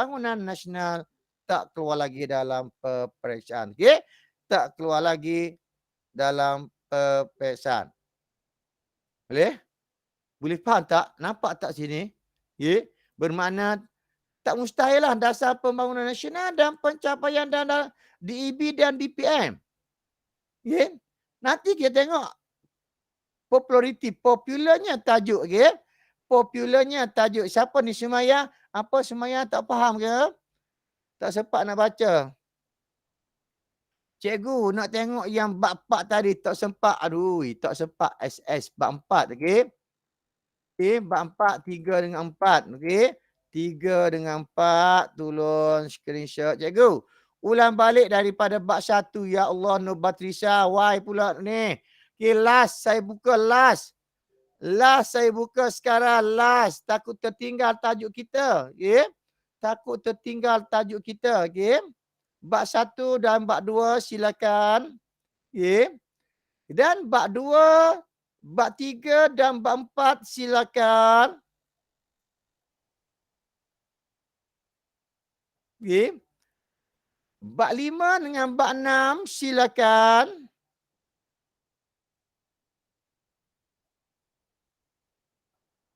Pembangunan Nasional tak keluar lagi dalam peperiksaan. Okey? Tak keluar lagi dalam peperiksaan. Boleh? Boleh faham tak? Nampak tak sini? Okey? Bermakna tak mustahil lah dasar pembangunan nasional dan pencapaian dana DEB dan DPM. Okey? Nanti kita tengok popularnya tajuk, okey? Popularnya tajuk. Siapa ni Sumayah? Apa Sumayah tak faham ke? Tak sempat nak baca. Cikgu nak tengok yang bab 4 tadi tak sempat. Aduh, tak sempat SS bab 4, okey? Okey, bab 4, 3 dengan 4, okey? 3 dengan 4, tolong screenshot cikgu. Ulang balik daripada bab 1. Ya Allah, Nubatrisa, why pula ni? Okey, last saya buka last. Last saya buka sekarang last. Takut tertinggal tajuk kita, okey? Takut tertinggal tajuk kita, okey? Bab 1 dan bab 2 silakan. Okey. Dan bab 2, bab 3 dan bab 4 silakan. Okey. Bab 5 dengan bab 6 silakan.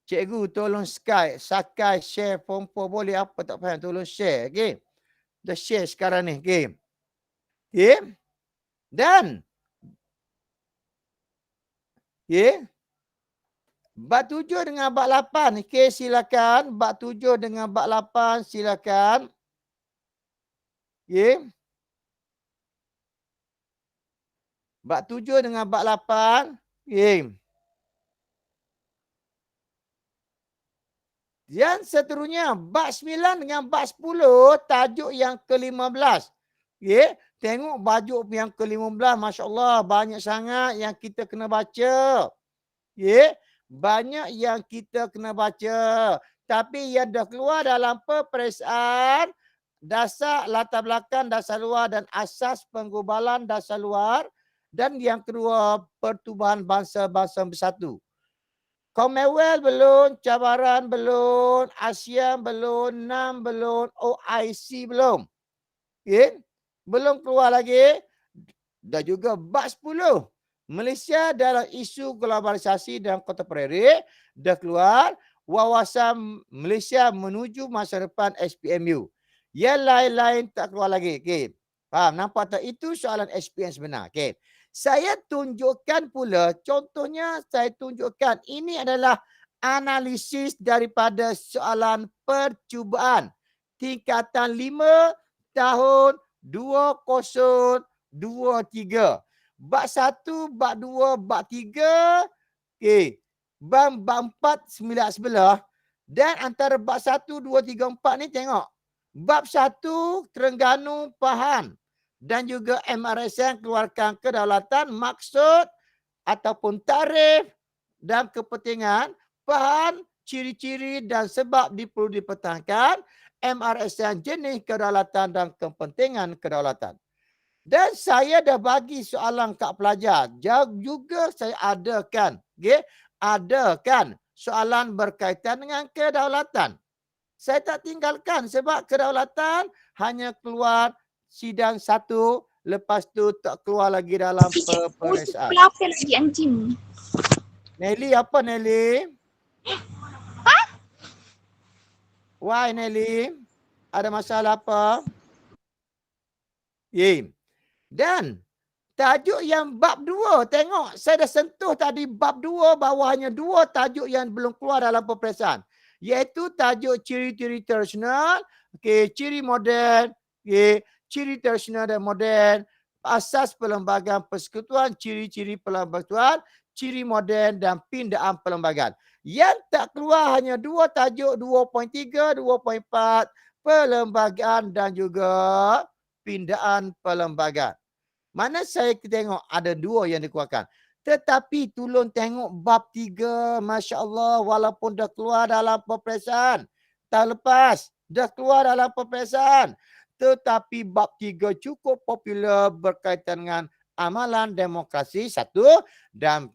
Cikgu tolong sakai share form 4 boleh, apa tak faham tolong share, okey. Dah share sekarang ni, okey. Okey. Dan okey. Bab 7 dengan bab 8, okey silakan. Bab 7 dengan bab 8 silakan. Okey. Bab 7 dengan bab 8, okey. Yang seterusnya, bab 9 dengan bab 10, tajuk yang ke-15. Okey, tengok bajuk yang ke-15, masya-Allah, banyak sangat yang kita kena baca. Okey, banyak yang kita kena baca. Tapi yang dah keluar dalam peperiksaan dasar latar belakang dasar luar dan asas penggubalan dasar luar, dan yang kedua pertubuhan bangsa-bangsa bersatu. Commonwealth belum, cabaran belum, ASEAN belum, NAM belum, OIC belum. Okay? Belum keluar lagi. Dan juga bab 10. Malaysia dalam isu globalisasi dan kontemporari dah keluar. Wawasan Malaysia menuju masa depan SPMU. Yang lain-lain tak keluar lagi. Okay. Faham? Nampak tak? Itu soalan SPM sebenar. Okay. Saya tunjukkan pula, contohnya saya tunjukkan ini adalah analisis daripada soalan percubaan tingkatan 5 tahun 2023. Bab 1, bab 2, bab 3, okey. Bab 4 9 sebelah, dan antara bab 1 2 3 4 ni tengok. Bab 1 Terengganu Pahang dan juga MRSN keluarkan kedaulatan, maksud ataupun tarif dan kepentingan, Pahang, ciri-ciri dan sebab perlu dipertahankan, MRSN jenis kedaulatan dan kepentingan kedaulatan. Dan saya dah bagi soalan kat pelajar. Juga saya adakan, okay? Adakan soalan berkaitan dengan kedaulatan. Saya tak tinggalkan sebab kedaulatan hanya keluar sidang 1, lepas tu tak keluar lagi dalam peperiksaan. Kenapa lagi anjing? Nelly, apa Nelly? Ha? Why Nelly? Ada masalah apa? Dan tajuk yang bab 2, tengok saya dah sentuh tadi bab 2, bawahnya 2 tajuk yang belum keluar dalam peperiksaan. Iaitu tajuk ciri-ciri tradisional, okay, ciri moden, okay, ciri tradisional dan moden, asas perlembagaan persekutuan, ciri-ciri perlembagaan, ciri moden dan pindaan perlembagaan. Yang tak keluar hanya 2 tajuk, 2.3, 2.4, perlembagaan dan juga pindaan perlembagaan. Mana saya tengok ada 2 yang dikeluarkan. Tetapi tolong tengok bab 3. Masya Allah, walaupun dah keluar dalam peperiksaan. Tahun lepas dah keluar dalam peperiksaan. Tetapi bab 3 cukup popular berkaitan dengan amalan demokrasi 1 dan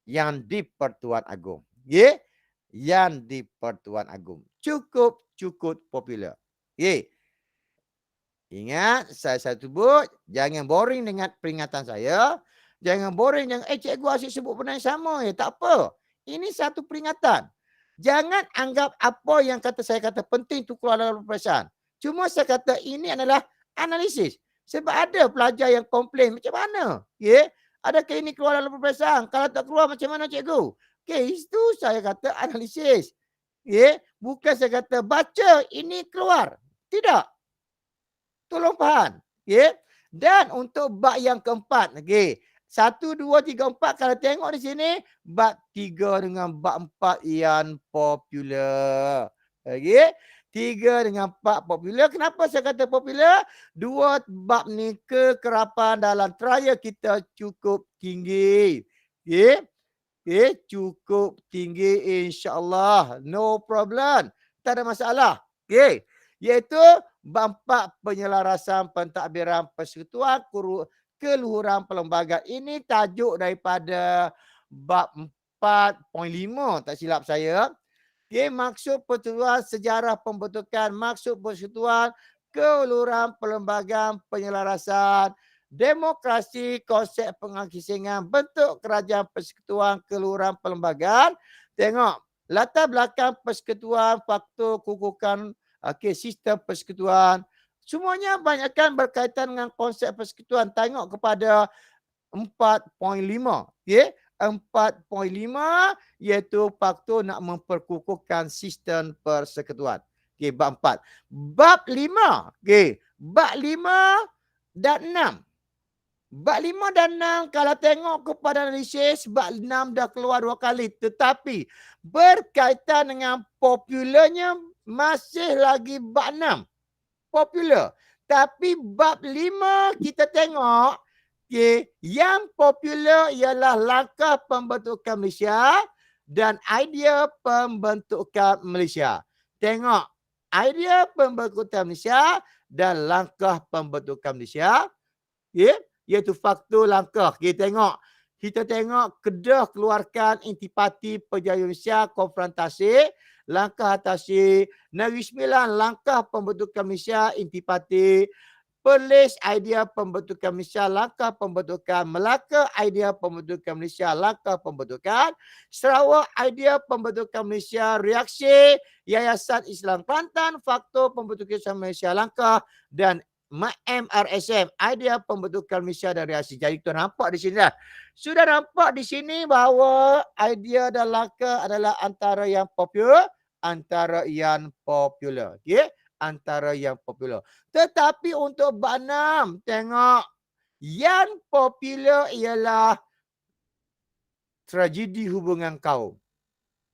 yang di Pertuan Agong. Yeah? Yang di Pertuan Agong. cukup popular. Okey. Ingat, saya sebut, jangan boring dengan peringatan saya. Jangan boring dengan, cikgu asyik sebut benda yang sama. Tak apa. Ini satu peringatan. Jangan anggap apa yang saya kata penting tu keluar dalam peperiksaan. Cuma saya kata ini adalah analisis. Sebab ada pelajar yang komplain, macam mana? Yeah? Adakah ini keluar dalam peperiksaan? Kalau tak keluar, macam mana cikgu? Okay, itu saya kata analisis. Yeah? Bukan saya kata baca, ini keluar. Tidak. Tolong faham. Okay? Dan untuk bab yang keempat. Okay. 1, 2, 3, 4. Kalau tengok di sini. Bab 3 dengan bab 4 yang popular. Okay. 3 dengan 4 popular. Kenapa saya kata popular? 2 bab ni kekerapan dalam trial kita cukup tinggi. Okay. Okay. Cukup tinggi insyaAllah. No problem. Tak ada masalah. Okay. Iaitu bab 4 penyelarasan pentadbiran persekutuan keluhuran perlembagaan. Ini tajuk daripada bab 4.5 tak silap saya. Okay, maksud persekutuan, sejarah pembentukan, maksud persekutuan, keluhuran perlembagaan, penyelarasan, demokrasi, konsep pengakisingan, bentuk kerajaan persekutuan, keluhuran perlembagaan. Tengok, latar belakang persekutuan, faktor kukukan, sistem persekutuan. Semuanya banyakkan berkaitan dengan konsep persekutuan. Tengok kepada 4.5. Okay? 4.5 iaitu faktor nak memperkukuhkan sistem persekutuan. Okay, bab 4. Bab 5. Okay. Bab 5 dan 6. Bab 5 dan 6 kalau tengok kepada analisis, bab 6 dah keluar 2 kali. Tetapi berkaitan dengan popularnya masih lagi bab 6. Popular. Tapi bab 5 kita tengok. Okay, yang popular ialah langkah pembentukan Malaysia dan idea pembentukan Malaysia. Tengok. Idea pembentukan Malaysia dan langkah pembentukan Malaysia. Okay, iaitu faktor langkah. Okay, tengok. Kita tengok Kedah keluarkan intipati Berjaya Malaysia konfrontasi. Langkah atasi. Negeri Sembilan langkah pembentukan Malaysia intipati. Perlis idea pembentukan Malaysia langkah pembentukan. Melaka idea pembentukan Malaysia langkah pembentukan. Sarawak idea pembentukan Malaysia reaksi. Yayasan Islam Kelantan faktor pembentukan Malaysia langkah. Dan MRSM idea pembentukan Malaysia dan reaksi. Jadi tuan nampak di sini dah. Sudah nampak di sini bahawa idea dan langkah adalah antara yang popular. Antara yang popular. Okay? Antara yang popular. Tetapi untuk bab 6, tengok. Yang popular ialah tragedi hubungan kaum.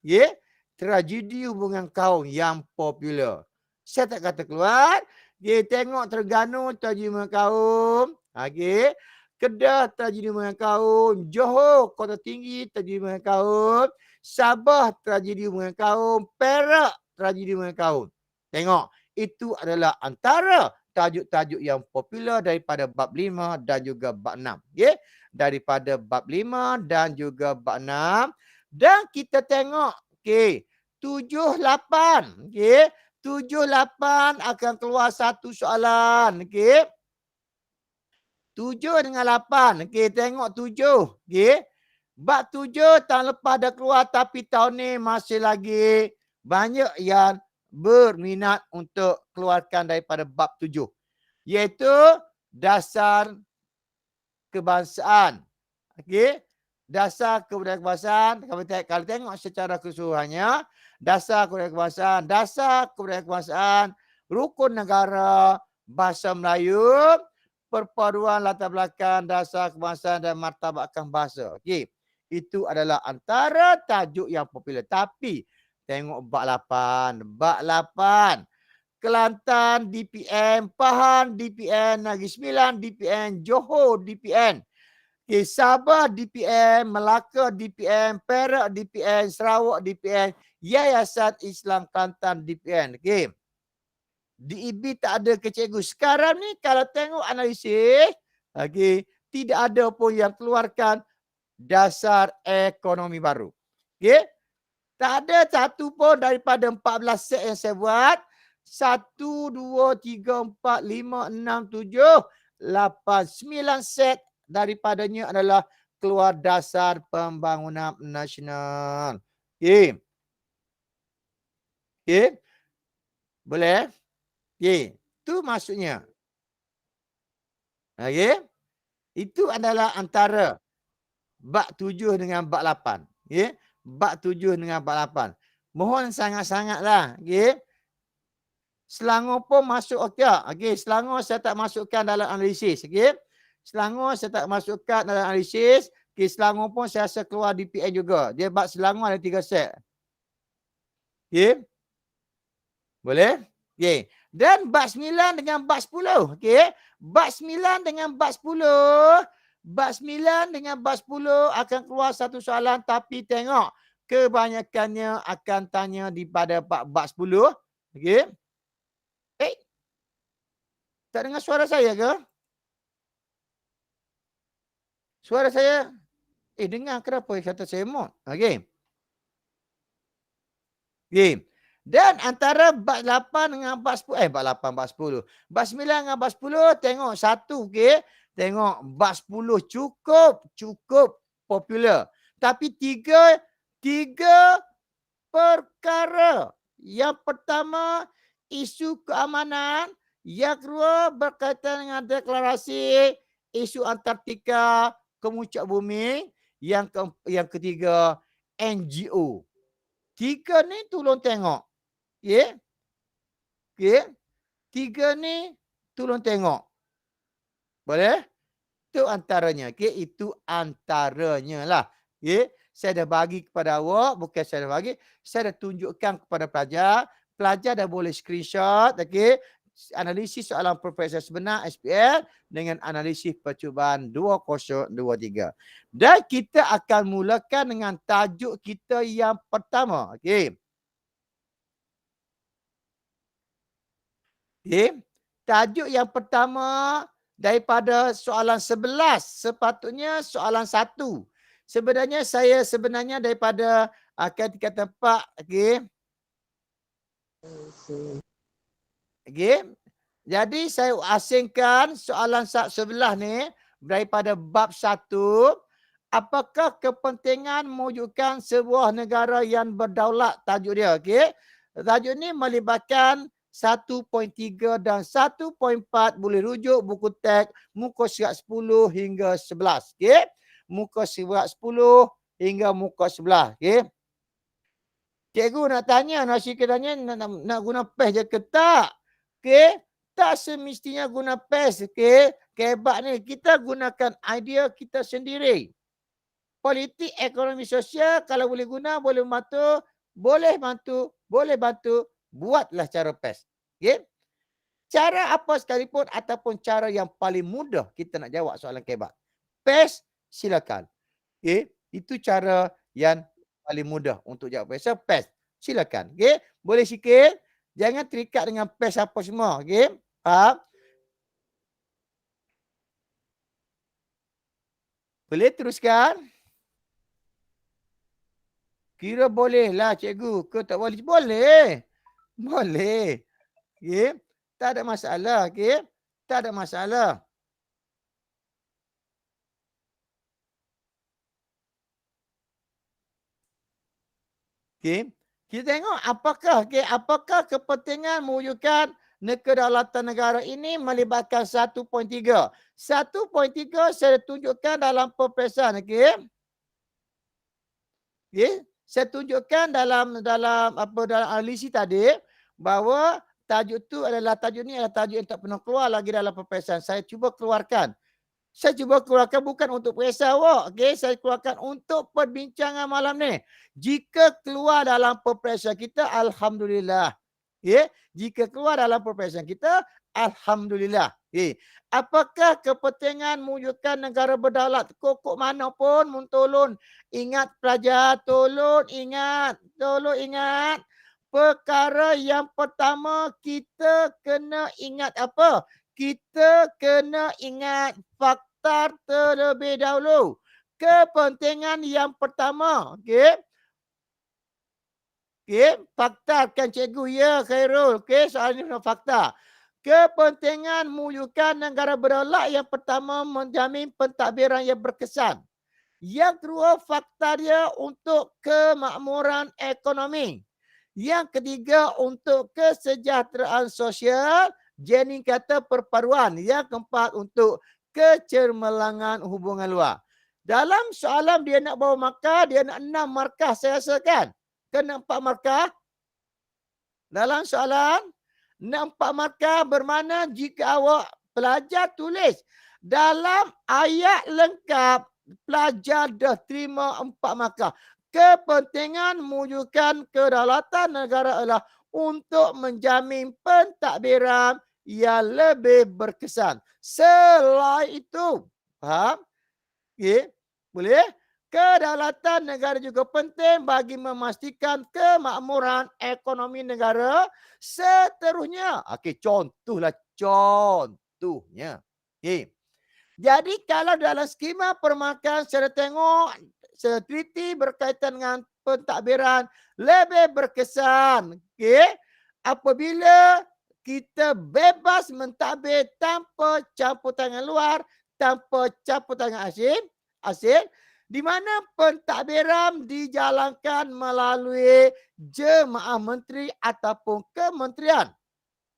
Okay? Tragedi hubungan kaum yang popular. Saya tak kata keluar. Okay, tengok Terengganu tragedi hubungan kaum. Okay. Kedah tragedi hubungan kaum. Johor Kota Tinggi tragedi hubungan kaum. Sabah tragedi hubungan kaum. Perak tragedi hubungan kaum. Tengok. Itu adalah antara tajuk-tajuk yang popular daripada bab 5 dan juga bab 6. Okay? Daripada bab 5 dan juga bab 6. Dan kita tengok. Okay. 7, 8. Okay. 7, 8 akan keluar satu soalan. Okay. 7 dengan 8. Okay. Tengok 7. Okay. Bab 7 tahun lepas dah keluar tapi tahun ni masih lagi banyak yang berminat untuk keluarkan daripada bab 7. Iaitu dasar kebangsaan. Okey. Dasar kebudayaan kebangsaan. Kalau tengok secara keseluruhannya, dasar kebudayaan kebangsaan, rukun negara, bahasa Melayu, perpaduan latar belakang dasar kebangsaan dan martabatkan bahasa. Okey. Itu adalah antara tajuk yang popular. Tapi tengok bab 8. Bab 8. Kelantan DPN, Pahang DPN, Negeri Sembilan DPN, Johor DPN. Okay, Sabah DPN, Melaka DPN, Perak DPN, Sarawak DPN, Yayasan Islam Kelantan DPN. Okay. DEB tak ada ke cikgu. Sekarang ni kalau tengok analisis, okay, tidak ada pun yang keluarkan dasar ekonomi baru. Okay. Tak ada satu pun daripada 14 set yang saya buat. 1, 2, 3, 4, 5, 6, 7, 8, 9 set daripadanya adalah keluar dasar pembangunan nasional. Okey. Okey. Boleh? Okey. Itu maksudnya. Okey. Itu adalah antara bab 7 dengan bab 8. Okey. Bab 7 dengan bab 8. Mohon sangat-sangatlah. Okey. Selangor pun masuk okey. Okey, Selangor saya tak masukkan dalam analisis. Okey. Selangor saya tak masukkan dalam analisis. Okey, Selangor pun saya rasa keluar DPN juga. Dia bab Selangor ada 3 set. Okey. Boleh? Okey. Dan bab 9 dengan bab 10. Okey. Bab 9 dengan bab 10. Bab 9 dengan bab 10 akan keluar satu soalan, tapi tengok kebanyakannya akan tanya daripada bab 10. Okey. Tak dengar suara saya ke? Suara saya? Dengar kenapa kata saya mute? Okey. Okey. Dan antara bab 8 dengan bab 10, bab 8, bab 10. Bab 9 dengan bab 10, tengok satu, okey. Tengok bab 10 cukup popular. Tapi tiga perkara. Yang pertama, isu keamanan. Yang kedua, berkaitan dengan deklarasi isu Antartika, kemuncak bumi. Yang ketiga, NGO. Tiga ni tolong tengok. Okey. Okey. Tiga ni tolong tengok. Boleh? Itu antaranya. Okey. Itu antaranya lah. Okey. Saya dah bagi kepada awak. Bukan saya dah bagi. Saya dah tunjukkan kepada pelajar. Pelajar dah boleh screenshot. Okey. Analisis soalan Profesor sebenar SPL dengan analisis percubaan 2023. Dan kita akan mulakan dengan tajuk kita yang pertama. Okey. Okey. Tajuk yang pertama daripada soalan 11, sepatutnya soalan 1. Sebenarnya daripada ketika tempat, okey. Okey. Jadi saya asingkan soalan sebelah ni daripada bab 1. Apakah kepentingan mewujudkan sebuah negara yang berdaulat, tajuk dia. Okey. Tajuk ni melibatkan 1.3 dan 1.4, boleh rujuk buku teks muka surat 10 hingga 11. Okey. Muka surat 10 hingga muka 11. Okey. Cikgu nak tanya, nak guna pes je ke tak? Okey. Tak semestinya guna pes. Okey. Kebak ni kita gunakan idea kita sendiri. Politik, ekonomi sosial kalau boleh guna, boleh bantu, buatlah cara PES. Okey. Cara apa sekalipun ataupun cara yang paling mudah kita nak jawab soalan kebak. PES silakan. Okey. Itu cara yang paling mudah untuk jawab PES. Silakan. Okey. Boleh sikit. Jangan terikat dengan PES apa semua. Okey. Faham? Boleh teruskan? Kira boleh lah cikgu ke tak boleh? Boleh. Boleh. Okey. Tak ada masalah. Okey. Tak ada masalah. Okey. Kita tengok apakah kepentingan mewujudkan kedaulatan negara ini melibatkan 1.3. 1.3 saya tunjukkan dalam peperiksaan. Okey. Okey. Saya tunjukkan dalam analisis tadi bahawa tajuk ni adalah tajuk yang tak pernah keluar lagi dalam peperiksaan. Saya cuba keluarkan. Bukan untuk periksa awak. Okey, saya keluarkan untuk perbincangan malam ni. Jika keluar dalam peperiksaan kita, alhamdulillah. Okey, jika keluar dalam peperiksaan kita, alhamdulillah. Okey. Apakah kepentingan mewujudkan negara berdaulat? Kokok mana pun tolong ingat pelajar, tolong ingat. Perkara yang pertama kita kena ingat apa? Kita kena ingat fakta terlebih dahulu. Kepentingan yang pertama, okey. Okey, fakta kan cikgu. Ya, Khairul. Okey, soalan ini fakta. Kepentingan mewujudkan negara berdaulat yang pertama menjamin pentadbiran yang berkesan. Yang kedua, fakta dia untuk kemakmuran ekonomi. Yang ketiga, untuk kesejahteraan sosial. Jenny kata perpaduan. Yang keempat, untuk kecermelangan hubungan luar. Dalam soalan dia nak bawa markah, dia nak 6 markah saya rasa kan? Kena 4 markah. Dalam soalan, nak 4 markah bermakna jika awak pelajar tulis dalam ayat lengkap, pelajar dah terima 4 markah. Kepentingan mewujudkan kedaulatan negara adalah untuk menjamin pentadbiran yang lebih berkesan. Selain itu, faham? Okay. Boleh? Kedaulatan negara juga penting bagi memastikan kemakmuran ekonomi negara. Seterusnya, okey, contohnya. Okey. Jadi kalau dalam skema permarkaan saya tengok teliti berkaitan dengan pentadbiran lebih berkesan. Okey. Apabila kita bebas mentadbir tanpa campur tangan luar, tanpa campur tangan asing, di mana pentadbiran dijalankan melalui jemaah menteri ataupun kementerian.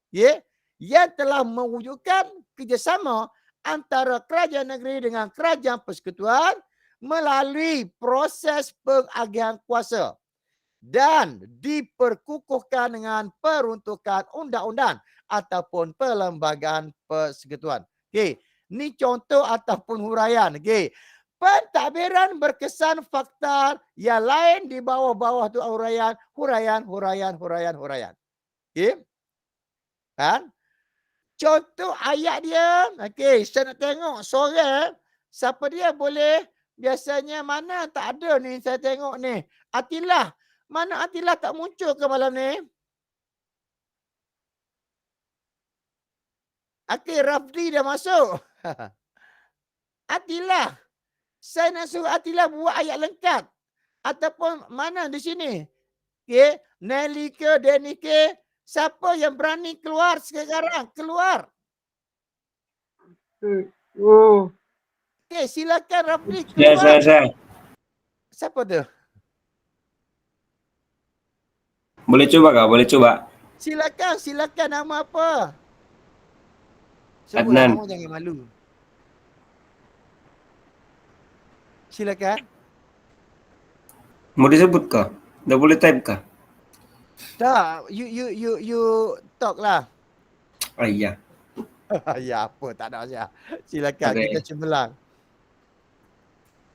Ya, yang telah mewujudkan kerjasama antara kerajaan negeri dengan kerajaan persekutuan melalui proses pengagihan kuasa dan diperkukuhkan dengan peruntukan undang-undang ataupun perlembagaan persekutuan. Okey, ni contoh ataupun huraian. Okey. Pentadbiran berkesan fakta yang lain di bawah-bawah tu huraian. Okey. Kan? Contoh ayat dia. Okey, saya nak tengok sore. Siapa dia boleh? Biasanya mana tak ada ni saya tengok ni. Atilah. Mana Atilah tak muncul ke malam ni? Okey, Rafdi dah masuk. Atilah. Saya nak suruh Atilah buat ayat lengkap. Ataupun mana di sini? Okey, Nelly ke, Denny ke? Siapa yang berani keluar sekarang? Keluar. Okey, silakan Rafdi keluar. Saya. Siapa tu? Boleh coba kah? Boleh coba. Silakan nama apa? Sebut Adnan. nama jangan malu. Silakan. Mau disebut kah? Dah boleh type kah? Tak, you talk lah. Ah, iya. Ya apa, tak ada saja. Silakan, Okay. kita cemerlang.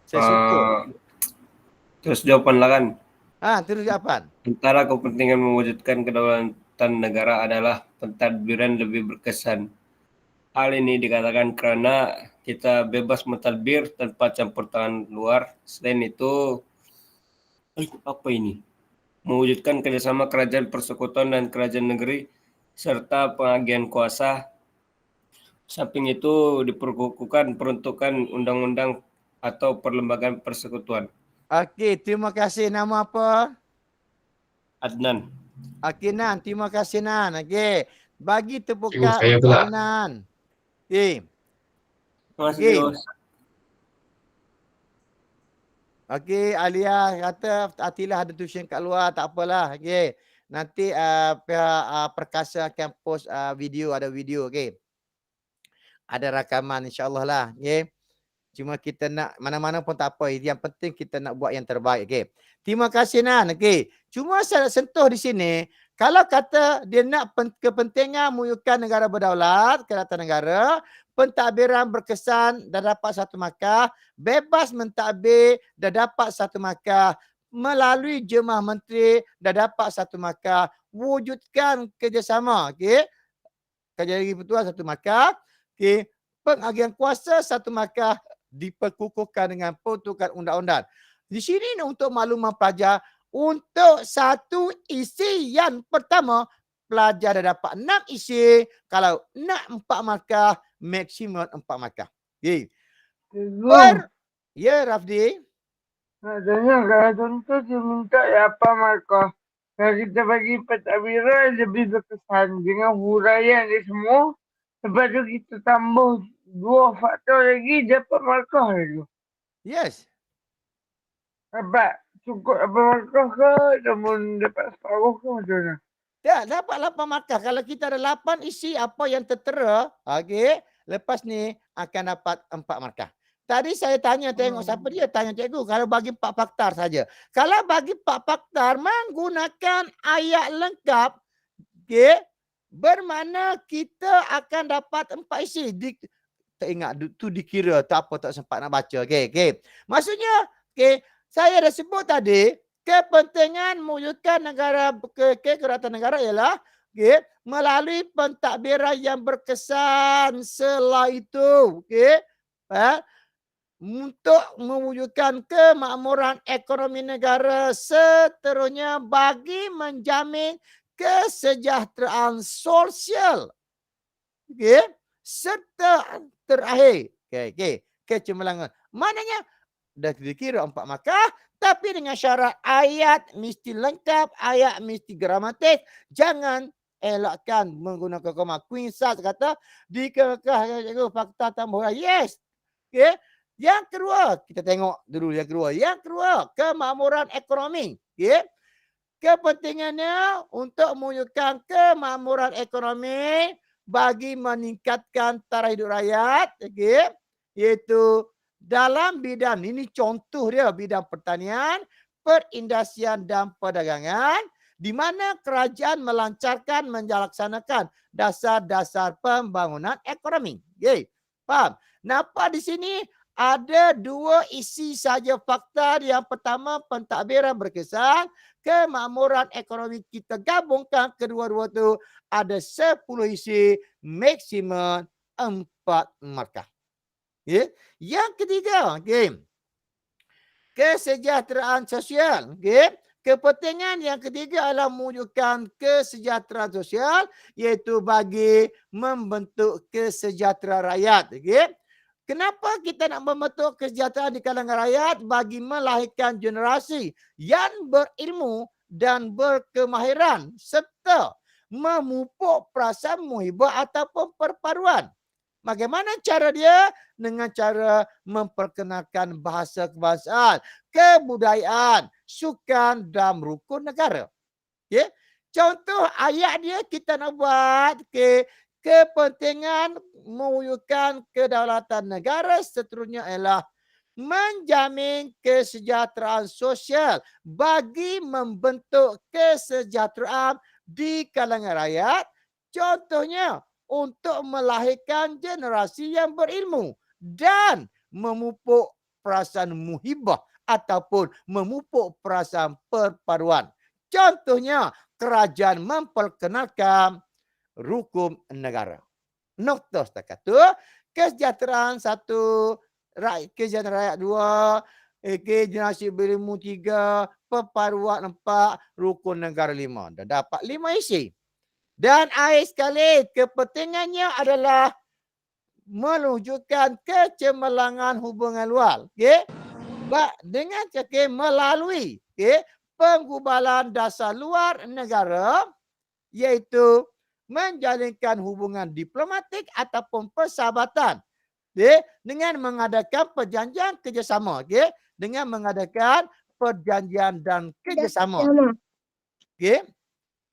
Saya suka. Terus jawapan lah kan. Terus jawapan. Antara kepentingan mewujudkan kedaulatan negara adalah pentadbiran lebih berkesan. Hal ini dikatakan karena kita bebas mentadbir tanpa campur tangan luar. Selain itu, apa ini? Mewujudkan kerjasama kerajaan persekutuan dan kerajaan negeri serta pengagihan kuasa. Samping itu diperkukuhkan peruntukan undang-undang atau perlembagaan persekutuan. Okey, terima kasih. Nama apa? Adnan. Okey, Nan. Terima kasih, Nan. Okey. Bagi tepukan Saya untuk pula. Nan. Okey. Masih bos. Okey, Alia kata Atilah ada tuition kat luar, tak apalah. Okey. Nanti pihak Perkasa akan post video, ada video, okey. Ada rakaman insya-Allah lah, okey. Cuma kita nak mana-mana pun tak apa, yang penting kita nak buat yang terbaik, okey. Terima kasih Nan, okey. Cuma saya nak sentuh di sini, kalau kata dia nak kepentingan mewujudkan negara berdaulat, kedaulatan negara, pentadbiran berkesan dan dapat 1 markah, bebas mentadbir dan dapat 1 markah, melalui jemaah menteri dan dapat 1 markah, wujudkan kerjasama, okey. Kerajaan negeri persekutuan 1 markah, okey. Pengagihan kuasa 1 markah, diperkukuhkan dengan peruntukan undang-undang. Di sini untuk makluman pelajar, untuk 1 isi yang pertama, pelajar dah dapat 6 isi. Kalau nak 4 markah, maksimum 4 markah. Okay. Ya, Rafdi. Katanya kalau contoh dia minta 8 markah. Kalau kita bagi pentadbiran lebih berkesan dengan huraian dia semua. Lepas tu kita tambah 2 faktor lagi dapat markah lagi. Yes. Dapat cukup dapat markah ke namun dapat separuh ke macam mana? Tak, dapat 8 markah. Kalau kita ada 8 isi apa yang tertera, okey, lepas ni akan dapat 4 markah. Tadi saya tanya tengok siapa dia tanya cikgu kalau bagi 4 faktor saja. Kalau bagi 4 faktor menggunakan ayat lengkap, okey, bermakna kita akan dapat 4 isi. Tak ingat tu dikira tak apa tak sempat nak baca. Okey, okey. Maksudnya, okey, saya dah sebut tadi kepentingan mewujudkan negara kedaulatan negara ialah okey, melalui pentadbiran yang berkesan selain itu, okey, untuk mewujudkan kemakmuran ekonomi negara seterusnya bagi menjamin kesejahteraan sosial, okey, serta terakhir, okey, kecemerlangan. Maknanya dah dikira 4 markah, tapi dengan syarat ayat mesti lengkap, ayat mesti gramatik, jangan elakkan menggunakan koma. Queen Sas kata dikekah fakta tambah. Yes. Okey. Yang kedua, kita tengok dulu yang kedua. Yang kedua, kemakmuran ekonomi. Okey. Kepentingannya untuk mewujudkan kemakmuran ekonomi bagi meningkatkan taraf hidup rakyat, okey, iaitu dalam bidang ini contoh dia bidang pertanian, perindustrian dan perdagangan di mana kerajaan melancarkan menjalaksanakan dasar-dasar pembangunan ekonomi. Okey. Faham? Nampak di sini ada 2 isi saja fakta. Yang pertama pentadbiran berkesan, kemakmuran ekonomi. Kita gabungkan kedua-dua tu ada 10 isi, maksimum 4 markah. Okay. Yang ketiga, okay, kesejahteraan sosial. Okay. Kepentingan yang ketiga adalah mewujudkan kesejahteraan sosial iaitu bagi membentuk kesejahteraan rakyat. Okay. Kenapa kita nak membentuk kesejahteraan di kalangan rakyat? Bagi melahirkan generasi yang berilmu dan berkemahiran serta memupuk perasaan muhibah ataupun perpaduan. Bagaimana cara dia? Dengan cara memperkenalkan bahasa kebangsaan, kebudayaan, sukan dan rukun negara. Okay? Contoh ayat dia kita nak buat, okay, kepentingan mewujudkan kedaulatan negara seterusnya ialah menjamin kesejahteraan sosial bagi membentuk kesejahteraan di kalangan rakyat. Contohnya untuk melahirkan generasi yang berilmu dan memupuk perasaan muhibah ataupun memupuk perasaan perpaduan. Contohnya kerajaan memperkenalkan rukun negara. Nokta setakat tu, kesejahteraan 1, kesejahteraan rakyat 2, generasi berilmu 3, perpaduan 4, rukun negara 5. Dah dapat 5 isi. Dan akhir sekali, kepentingannya adalah menunjukkan kecemerlangan hubungan luar. Okay? Dengan melalui penggubalan dasar luar negara iaitu menjalinkan hubungan diplomatik ataupun persahabatan, okay, dengan mengadakan perjanjian kerjasama, okay, dengan mengadakan perjanjian dan kerjasama, okay,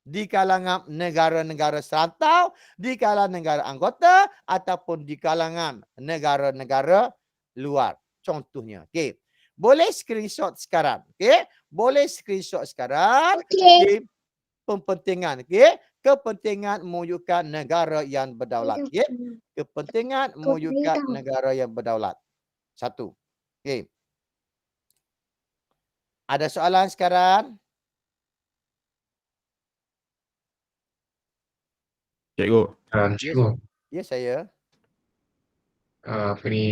di kalangan negara-negara serantau, di kalangan negara anggota ataupun di kalangan negara-negara luar. Contohnya, okay. Boleh screenshot sekarang, okay. Boleh screenshot sekarang. Okay. Kepentingan, okay. Kepentingan mewujudkan negara yang berdaulat. Okay. Kepentingan mewujudkan negara yang berdaulat. 1. Okay. Ada soalan sekarang? Cikgu. Cikgu, Ya, saya. apa ni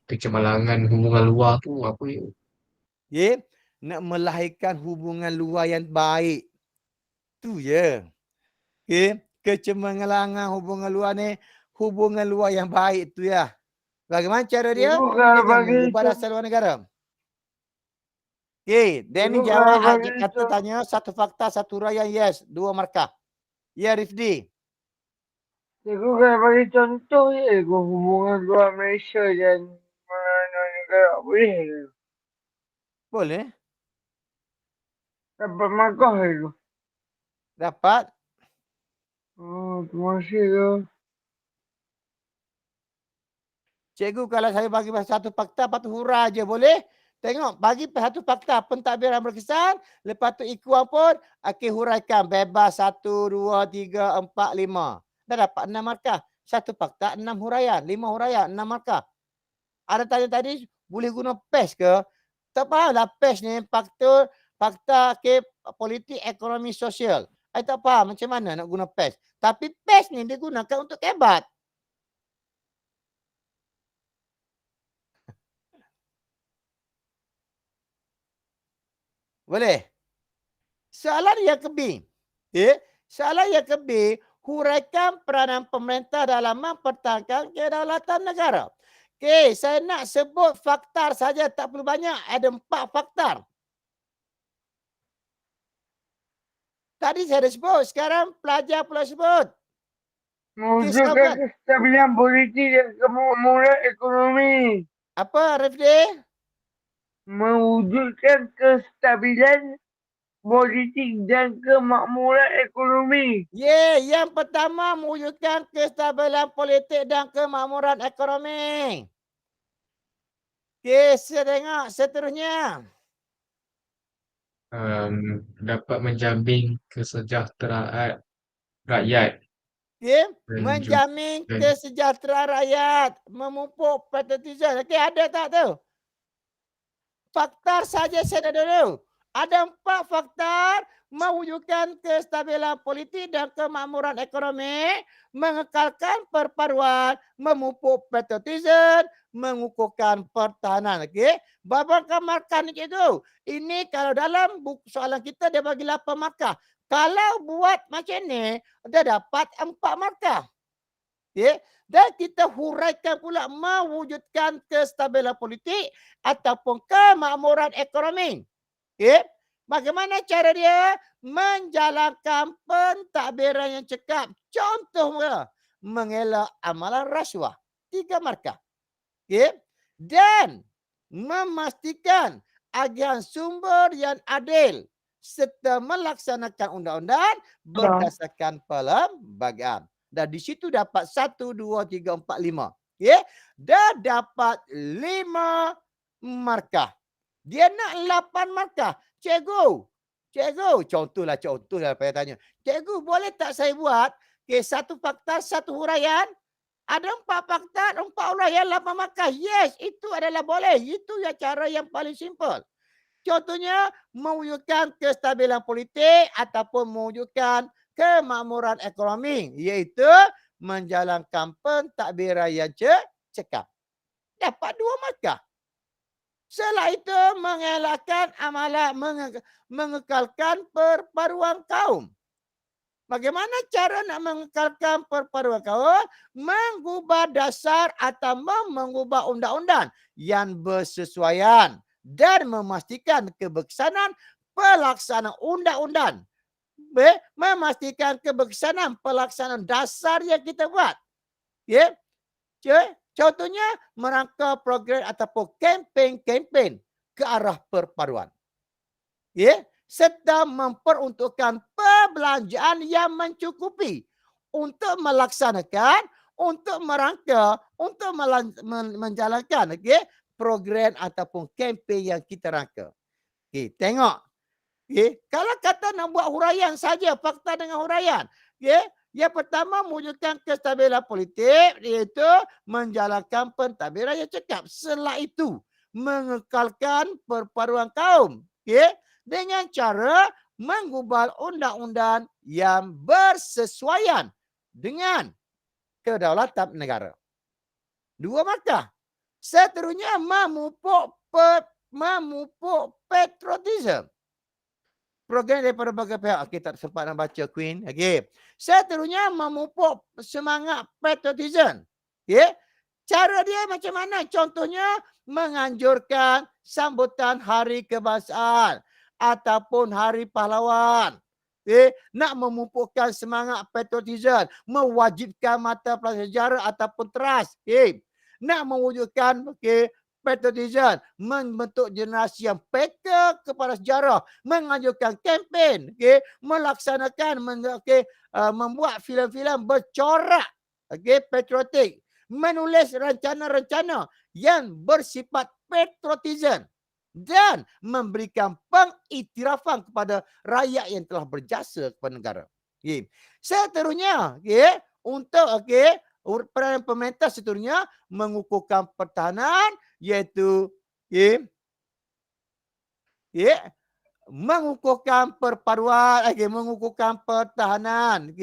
kecemerlangan hubungan luar tu apa ya? Ya, nak melahirkan hubungan luar yang baik. Tu je. Okay. Kecemerlangan hubungan luar ni, hubungan luar yang baik tu ya. Bagaimana cara dia? Cikgu, kalau Dengan bagi mengubah dasar luar negara. Okey, Danny Cikgu kalau jawab. bagi Dia kata contoh, tanya satu fakta, satu huraian. Yes. 2 markah. Ya, Rifdi. cikgu kalau bagi contoh je hubungan luar Malaysia dan mana negara boleh ke? Boleh. Dapat markah itu. Dapat. Oh, terima kasih tu. Cikgu kalau saya bagi satu fakta, lepas tu hurah je boleh? Tengok, bagi satu fakta, pentadbiran berkesan. Lepas tu ikuan pun, okey huraikan. Bebas 1, 2, 3, 4, 5. Dah dapat 6 markah. Satu fakta, 6 huraian. 5 huraian, 6 markah. Ada tanya tadi, boleh guna PES ke? Tak faham lah PES ni, fakta politik, ekonomi, sosial. Saya tak faham macam mana nak guna PES. Tapi PES ni digunakan untuk kebat. Boleh? Soalan yang ke-B. Soalan yang ke-B, huraikan peranan pemerintah dalam mempertahankan kedaulatan negara. Okey, saya nak sebut faktor saja, tak perlu banyak. Ada 4 faktor. Tadi saya dah sebut, sekarang pelajar pula sebut. Mewujudkan kestabilan politik dan kemakmuran ekonomi. Apa, Rifdi? Mewujudkan kestabilan politik dan kemakmuran ekonomi. Yang pertama mewujudkan kestabilan politik dan kemakmuran ekonomi. Okey, saya tengok seterusnya. Dapat menjamin kesejahteraan rakyat. Okey, Dan menjamin dan- kesejahteraan rakyat, memupuk patriotisme. Okey, ada tak tu? Faktor saja saya dah dulu. Ada 4 faktor mewujudkan kestabilan politik dan kemakmuran ekonomi, mengekalkan perpaduan, memupuk patriotisme, mengukuhkan pertahanan. Okey, berapa markah ni cikgu? Ini kalau dalam buku soalan kita dia bagi 8 markah. Kalau buat macam ni, dia dapat 4 markah. Okey, dan kita huraikan pula mewujudkan kestabilan politik ataupun kemakmuran ekonomi. Okey, bagaimana cara dia? Menjalankan pentadbiran yang cekap. Contohnya, mengelak amalan rasuah. 3 markah. Okey, dan memastikan agihan sumber yang adil serta melaksanakan undang-undang berdasarkan perlembagaan. Dan di situ dapat 1, 2, 3, 4, 5. Okey, dah dapat 5 markah. Dia nak 8 markah. Cikgu, contohlah saya tanya. Cikgu, boleh tak saya buat satu fakta, satu huraian? Ada 4 fakta, 4 huraian, 8 markah. Yes, itu adalah boleh. Itu ya cara yang paling simple. Contohnya, mewujudkan kestabilan politik ataupun mewujudkan kemakmuran ekonomi, iaitu menjalankan pentadbiran yang cekap. Dapat 2 markah. Setelah itu mengelakkan amalan mengekalkan perpaduan kaum. Bagaimana cara nak mengekalkan perpaduan kaum? Mengubah dasar atau mengubah undang-undang yang bersesuaian dan memastikan keberkesanan pelaksanaan undang-undang. Memastikan keberkesanan pelaksanaan dasar yang kita buat. Ya. Contohnya merangka program ataupun kempen ke arah perpaduan. Ya, serta memperuntukkan perbelanjaan yang mencukupi untuk melaksanakan, untuk merangka, untuk menjalankan program ataupun kempen yang kita rangka. Okey, tengok. Okey, kalau kata nak buat huraian saja, fakta dengan huraian. Okey, yang pertama mewujudkan kestabilan politik, iaitu menjalankan pentadbiran yang cekap. Setelah itu mengekalkan perpaduan kaum, okey, dengan cara mengubah undang-undang yang bersesuaian dengan kedaulatan negara. 2 markah. Seterusnya memupuk patriotisme. Program daripada berbagai pihak. Okey, tak sempat nak baca Queen. Okey. Seterusnya memupuk semangat patriotisme. Okey. Cara dia macam mana? Contohnya menganjurkan sambutan hari kebangsaan ataupun hari pahlawan. Nak memupukkan semangat patriotism, mewajibkan mata pelajaran sejarah ataupun teras. Nak mewujudkan patriotism, membentuk generasi yang peka kepada sejarah, menganjurkan kempen, melaksanakan, membuat filem-filem bercorak, patriotik, menulis rencana-rencana yang bersifat patriotism dan memberikan pengiktirafan kepada rakyat yang telah berjasa kepada negara. Seterusnya, untuk peranan pemerintah seterusnya mengukuhkan pertahanan, iaitu mengukuhkan perpaduan, mengukuhkan pertahanan,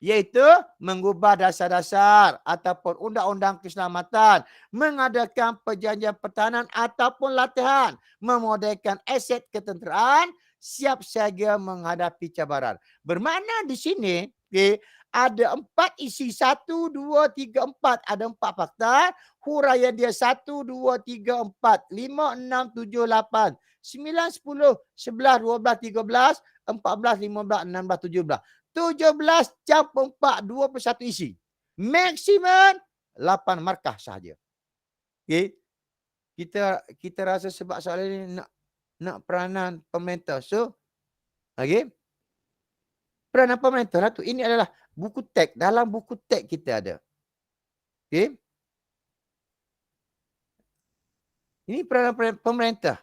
iaitu mengubah dasar-dasar ataupun undang-undang keselamatan, mengadakan perjanjian pertahanan ataupun latihan, memodelkan aset ketenteraan, siap siaga menghadapi cabaran. Bermakna di sini ada 4 isi, 1, 2, 3, 4. Ada 4 fakta. Huraian dia 1, 2, 3, 4, 5, 6, 7, 8, 9, 10, 11, 12, 13, 14, 15, 16, 17. 17 campur 4, 21 isi. Maksimum 8 markah sahaja. Kita rasa sebab soalan ini nak peranan pemerintah. So, peranan pemerintah lah tu. Ini adalah buku teks. Dalam buku teks kita ada. Ini peranan pemerintah.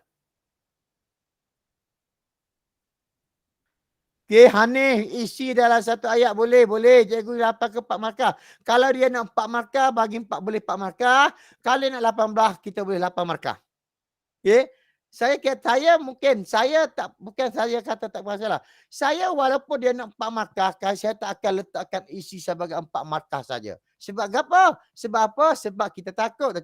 Hanif isi dalam satu ayat boleh. Cikgu 8 ke 4 markah. Kalau dia nak 4 markah, bagi 4 boleh 4 markah. Kalau nak 18, kita boleh 8 markah. Saya bukan saya kata tak masalah. Saya walaupun dia nak 4 markah, saya tak akan letakkan isi sebagai 4 markah saja. Sebab apa? Sebab kita takut,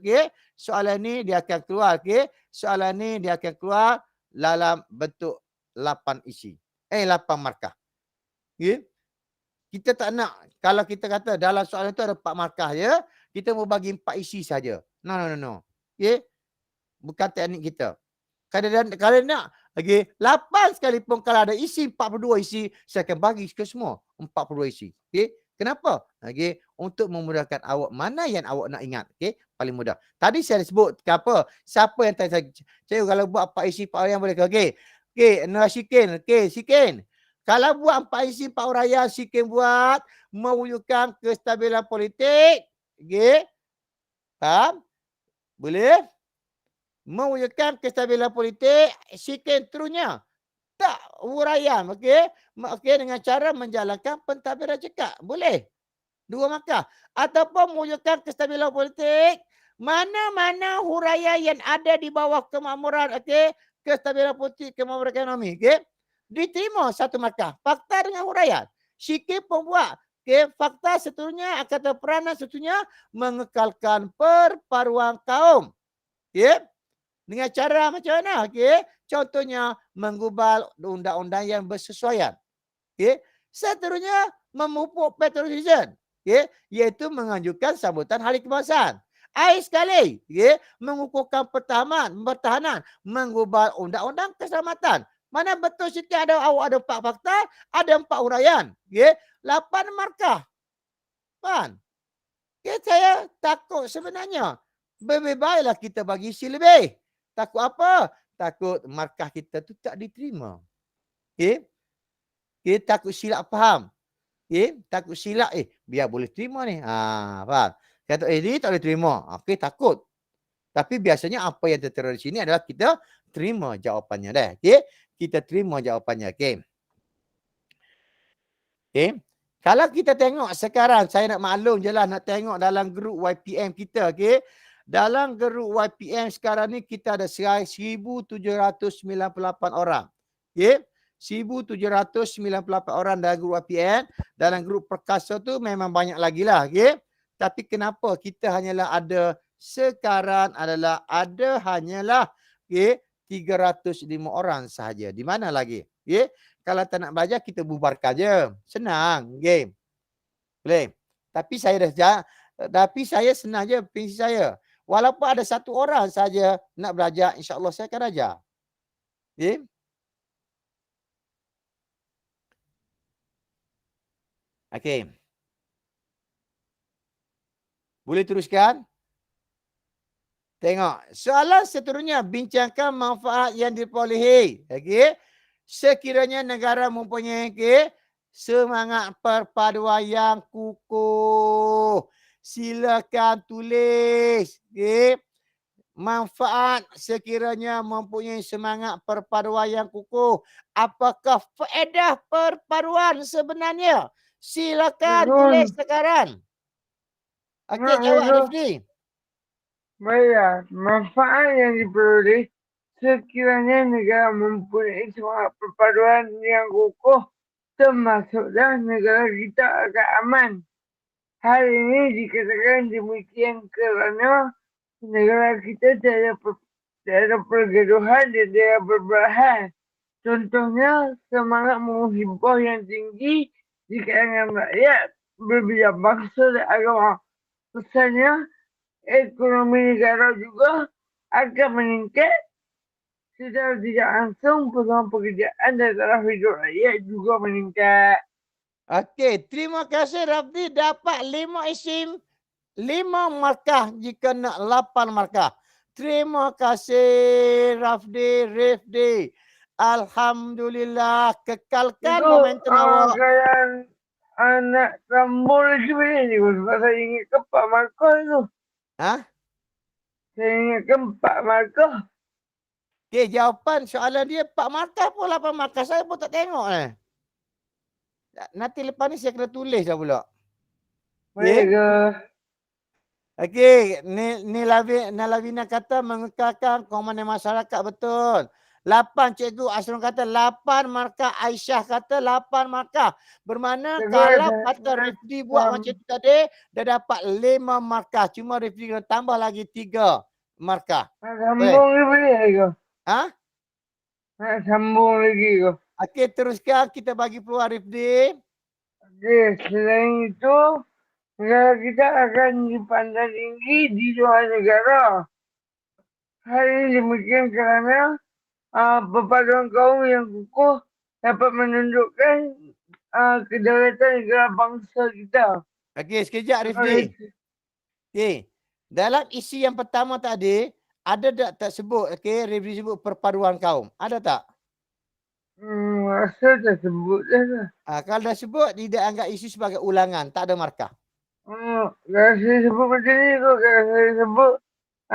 soalan ni dia akan keluar, soalan ni dia akan keluar dalam bentuk 8 isi. 8 markah. Kita tak nak, kalau kita kata dalam soalan itu ada 4 markah ya, kita mau bagi 4 isi saja. No. Bukan teknik kita. Kalau nak, 8 sekalipun kalau ada isi 42 isi, saya akan bagi ke semua 42 isi. Kenapa? Untuk memudahkan awak, mana yang awak nak ingat. Paling mudah. Tadi saya sebut apa? Siapa yang tanya saya kalau buat 4 isi 4 yang boleh ke? Sikin. Kalau buat 4 isi 4 huraian, Sikin buat mewujudkan kestabilan politik. Faham? Boleh? Mewujudkan kestabilan politik, Sikin terusnya. Tak huraian, dengan cara menjalankan pentadbiran cekak. Boleh. 2 markah. Ataupun mewujudkan kestabilan politik, mana-mana huraian yang ada di bawah kemakmuran, kestabilan politik, kemakmuran ekonomi, diterima 1 markah. Fakta dengan huraian. Sikin pembuat. Fakta seterusnya, kata peranan seterusnya, mengekalkan perpaduan kaum. Dengan cara macam mana? Contohnya, mengubah undang-undang yang bersesuaian. Seterusnya, memupuk patriotism. Iaitu menganjurkan sambutan hari kebangsaan. Air sekali, mengukuhkan pertahanan, mengubah undang-undang keselamatan. Mana betul Siti awak ada 4 fakta, ada 4 huraian. 8 markah. Faham? Saya takut sebenarnya. Lebih baiklah kita bagi isi lebih. Takut apa? Takut markah kita tu tak diterima. Takut silap faham. Takut silap, biar boleh terima ni. Faham? Kata, ni tak boleh terima. Takut. Tapi biasanya apa yang tertera di sini adalah kita terima jawapannya dah. Kita terima jawapannya. Kalau kita tengok sekarang, saya nak maklum je lah, nak tengok dalam grup YPM kita. Dalam grup YPM sekarang ni kita ada 1,798 orang. 1,798 orang dalam grup YPM. Dalam grup Perkasa tu memang banyak lagi lah. Tapi kenapa kita hanyalah ada sekarang adalah ada hanyalah 305 orang sahaja. Di mana lagi? Kalau tak nak belajar kita bubarkan je. Senang. Boleh. Tapi saya dah Tapi saya senang je prinsip saya. Walaupun ada satu orang saja nak belajar, insya-Allah saya akan ajar. Okey. Okey. Boleh teruskan? Tengok. Soalan seterusnya, bincangkan manfaat yang diperolehi. Okey. Sekiranya negara mempunyai semangat perpaduan yang kukuh. Silakan tulis. Okey. Manfaat sekiranya mempunyai semangat perpaduan yang kukuh. Apakah faedah perpaduan sebenarnya? Silakan tulis sekarang. Okey, jawab Rifdi. Baiklah, manfaat yang diperoleh sekiranya negara mempunyai semangat perpaduan yang kukuh, termasuklah negara kita akan aman. Hal ini dikatakan demikian kerana negara kita tiada pergaduhan dan tiada perbelahan. Contohnya, semangat menghimpun yang tinggi di kalangan rakyat berbeza bangsa dan agama. Pesannya, ekonomi negara juga akan meningkat. Secara tidak langsung, peluang pekerjaan dan taraf hidup rakyat juga meningkat. Okey, terima kasih Rafdi. Dapat 5 isim, 5 markah jika nak 8 markah. Terima kasih Rifdi. Alhamdulillah, kekalkan momentum awak. Kalian anak sambung lagi boleh ni, sebab saya ingatkan 4 markah tu. Ha? Saya ingatkan 4 markah. Okey, jawapan soalan dia 4 markah pun 8 markah. Saya pun tak tengok Nanti lepas ni saya kena tulis dah pula. Boleh ke? Okey, ni Nalavina kata mengekalkan komandan masyarakat, betul. 8 cikgu Asrun kata 8 markah, Aisyah kata 8 markah. Bermakna kalau kata Rifdi buat macam tu tadi, dah dapat 5 markah. Cuma Rifdi kena tambah lagi 3 markah. Nak sambung lagi boleh ke? Ha? Nak sambung lagi ke? Okey, teruskan, kita bagi peluang Rifdi. Okey, selain itu, negara kita akan dipandang tinggi di luar negara. Hal ini demikian kerana perpaduan kaum yang kukuh dapat menunjukkan kedaulatan negara bangsa kita. Okey, sekejap Rifdi. Okey. Dalam isi yang pertama tadi, ada tak sebut, okey, Rifdi sebut perpaduan kaum. Ada tak? Rasa dah sebut dah lah. Kalau dah sebut, tidak anggap isi sebagai ulangan. Tak ada markah. Kalau saya sebut macam ni tu, kalau saya sebut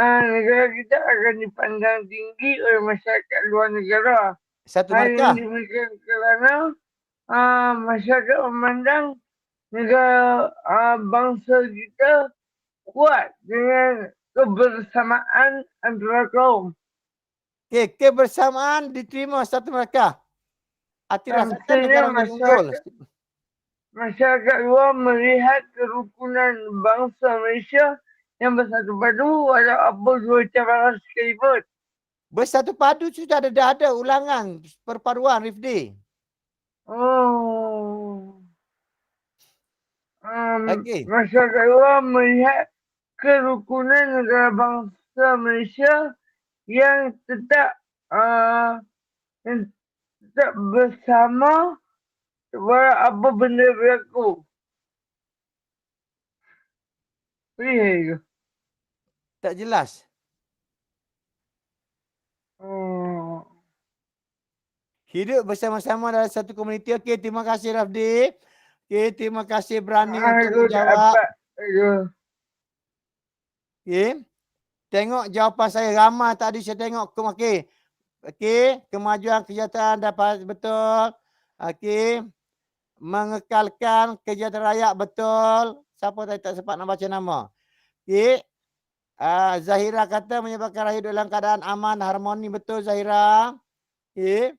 negara kita akan dipandang tinggi oleh masyarakat luar negara. Satu Hal markah. ini demikian kerana masyarakat memandang negara bangsa kita kuat dengan kebersamaan antara kaum. Okey, kebersamaan diterima satu markah. Artinya kata Maksudnya negara unggul. masyarakat luar melihat kerukunan bangsa Malaysia yang bersatu padu walau apa dua cabaran sekalipun. Bersatu padu sudah ada ulangan perpaduan Rifdi. Okey. Masyarakat luar melihat kerukunan negara bangsa Malaysia yang tetap bersama walau apa benda berlaku. Boleh ke? Tak jelas. Hidup bersama-sama dalam satu komuniti. Okey, terima kasih Rafdi. Okey, terima kasih berani untuk menjawab. Okey. Tengok jawapan saya ramai tadi saya tengok. Okey. Okey, kemajuan kesejahteraan dapat betul. Okey. Mengekalkan kesejahteraan rakyat betul. Siapa tadi tak sempat nak baca nama? Okey. Zahira kata menyebabkan rakyat hidup dalam keadaan aman, harmoni, betul Zahira. Okey.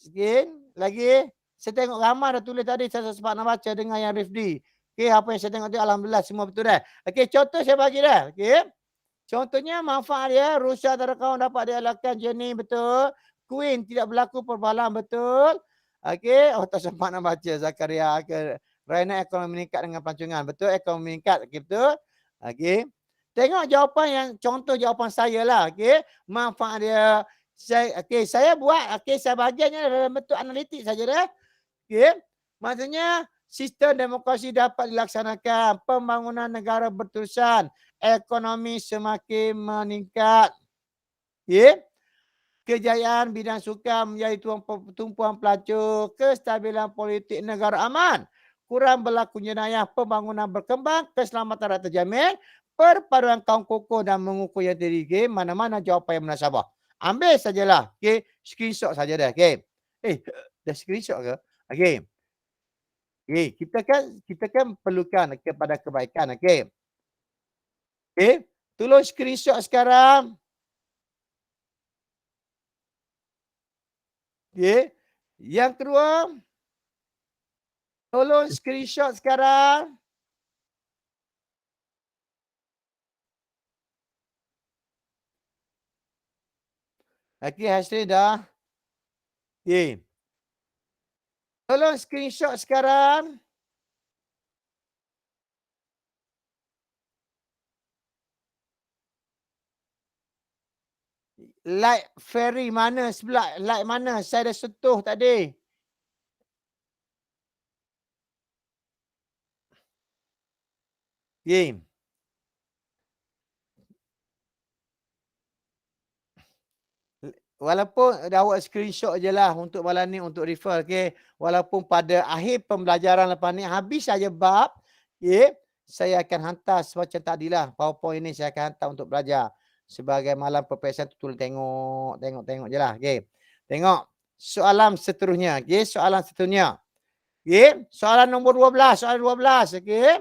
Okey, lagi saya tengok ramai dah tulis tadi, saya sempat nak baca dengan yang Rifdi. Okey, apa yang saya tengok tu alhamdulillah semua betul dah. Okey, contoh saya bagi dah. Okey. Contohnya manfaat dia, Rusia antara kaum dapat dielakkan jenis, betul. Queen tidak berlaku perbalahan, betul. Okey, tak sempat nak baca Zakaria ke Rainan ekonomi meningkat dengan pelancongan. Betul, ekonomi meningkat. Okay, betul? Okey. Tengok jawapan yang contoh jawapan saya lah. Okey. Manfaat dia. Saya buat. Okey, saya bagiannya dalam bentuk analitik saja dah. Okey. Maksudnya sistem demokrasi dapat dilaksanakan. Pembangunan negara berterusan. Ekonomi semakin meningkat. Okey. Kejayaan bidang sukan menjadi tumpuan pelacur. Kestabilan politik negara aman. Kurang berlaku jenayah, pembangunan berkembang, keselamatan rakyat terjamin, perpaduan kaum kokoh dan mengukur yang tinggi. Okay? Mana-mana jawapan yang munasabah. Ambil sajalah. Okay? Screenshot saja dah. Okay? Dah screenshot ke? Okay. Okay. Kita kan perlukan kepada kebaikan. Okay? Okay? Tolong screenshot sekarang. Okay? Yang kedua, tolong screenshot sekarang. Okey, Hasri dah. Okey. Tolong screenshot sekarang. Like Ferry mana sebelah? Like mana? Saya dah sentuh tadi. Okey. Walaupun dah awak screenshot je lah untuk malam ni untuk refer. Okay? Walaupun pada akhir pembelajaran lepas ni habis saja bab. Okay? Saya akan hantar semacam tadilah. PowerPoint ni saya akan hantar untuk belajar. Sebagai malam peperiksaan tu tengok je lah. Okay? Tengok soalan seterusnya. Okay? Soalan seterusnya. Okay? Soalan nombor 12. Soalan 12. Okay?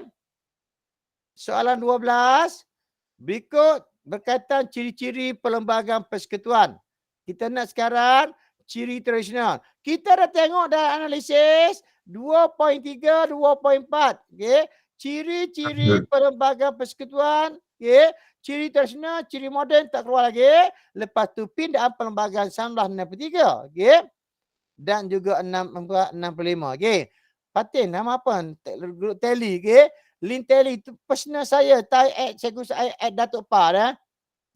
Soalan 12. Berikut berkaitan ciri-ciri perlembagaan persekutuan. Kita nak sekarang ciri tradisional. Kita dah tengok dah analisis 2.3, 2.4. Okay. Ciri-ciri perlembagaan persekutuan. Okay. Ciri tradisional, ciri moden tak keluar lagi. Lepas tu pindaan perlembagaan 1963. Okay. Dan juga 65. Okay. Patin nama apa? Grup tele. Okay. Link tele tu personal saya. Cikgu saya add Datuk Pa dah.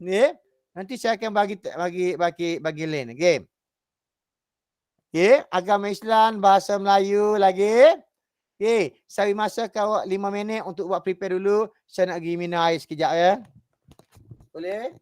Okay. Nanti saya akan bagi link. Okey. Okey, agama Islam, bahasa Melayu lagi. Okey, saya masa kau 5 minit untuk buat prepare dulu. Saya nak pergi minum air sekejap ya. Boleh?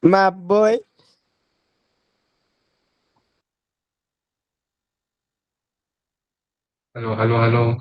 My boy. Halo.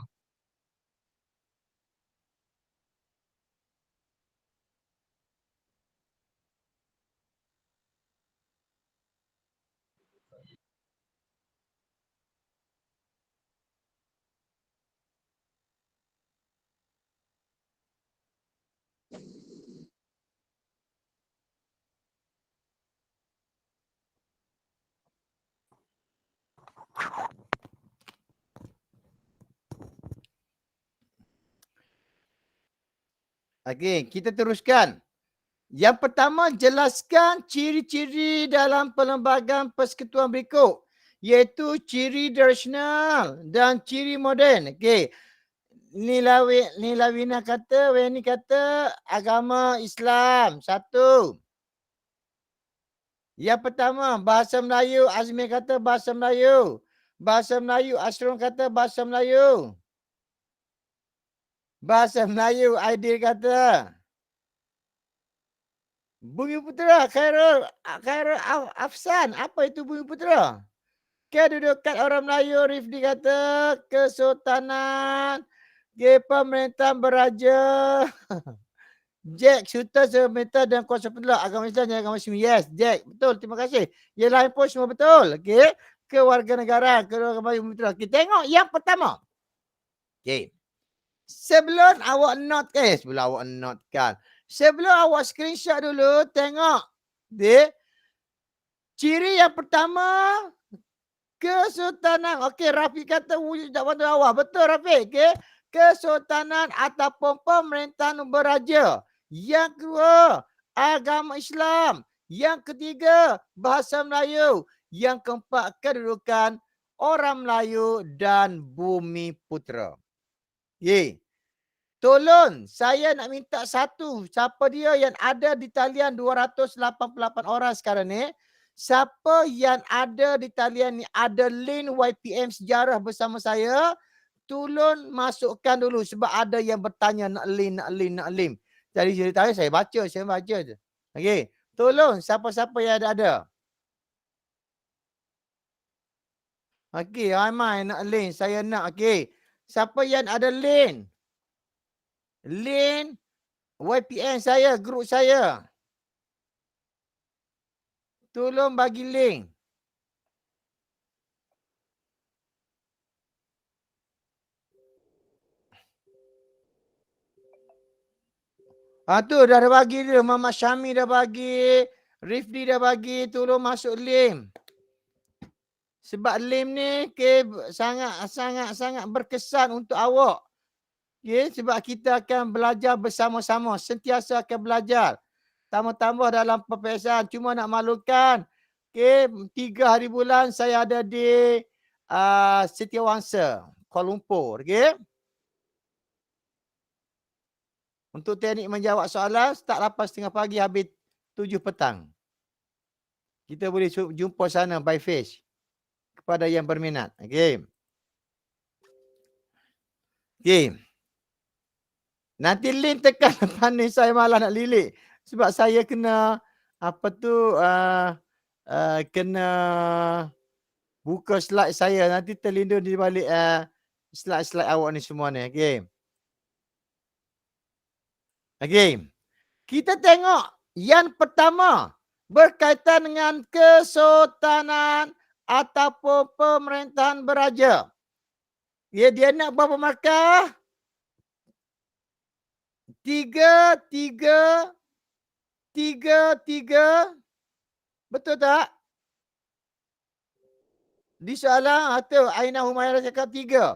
Okey, kita teruskan. Yang pertama, jelaskan ciri-ciri dalam perlembagaan persekutuan berikut. Iaitu ciri tradisional dan ciri moden. Okey. Nilawina kata, Weni kata agama Islam. Satu. Yang pertama, bahasa Melayu. Azmi kata bahasa Melayu. Bahasa Melayu. Asrun kata bahasa Melayu. Bahasa Melayu. Aidil kata. Bumi Putera. Khairul Afsan. Apa itu Bumi Putera? Kedudukan orang Melayu. Rifdi kata kesultanan. Pemerintahan beraja. Jack, Sultan Pemerintah dan kuasa penulah agama Islam dan agama Muslim. Yes, Jack. Betul. Terima kasih. Yang lain pun semua betul. Okey. Kewarganegaraan. Kewarganegaraan. Kita tengok yang pertama. Okey. Sebelum awak notekan. Sebelum awak screenshot dulu, tengok. Ciri yang pertama, kesultanan. Okey, Rafiq kata wujud jabatan awal. Betul Rafiq. Okey. Kesultanan ataupun pemerintahan beraja. Yang kedua, agama Islam. Yang ketiga, bahasa Melayu. Yang keempat, kedudukan orang Melayu dan bumi putera. Tolong, saya nak minta satu. Siapa dia yang ada di talian 288 orang sekarang ni. Siapa yang ada di talian ni ada link YPM sejarah bersama saya. Tolong masukkan dulu sebab ada yang bertanya nak link. Jadi ceritanya saya baca je. Okey. Tolong siapa-siapa yang ada. Okey, Aiman nak link. Saya nak. Okey. Siapa yang ada link? Link YPN saya, grup saya. Tolong bagi link. Tu dah bagi dia. Mama Syami dah bagi. Rifdi dah bagi. Tolong masuk link. Sebab link ni sangat berkesan untuk awak. Sebab kita akan belajar bersama-sama. Sentiasa akan belajar. Tambah-tambah dalam peperiksaan. Cuma nak malukan. 3 hari bulan saya ada di Setiawangsa, Kuala Lumpur. Untuk teknik menjawab soalan, start 8.30 pagi, habis 7 petang. Kita boleh jumpa sana by face kepada yang berminat. Okey. Nanti link tekan depan ni, saya malah nak lilik. Sebab saya kena kena buka slide saya. Nanti terlindung di balik slide-slide awak ni semua ni. Okey. Kita tengok yang pertama berkaitan dengan kesultanan ataupun pemerintahan beraja. Dia nak berapa markah? 3. Betul tak? Di soalan atau Aina Humaira cakap 3.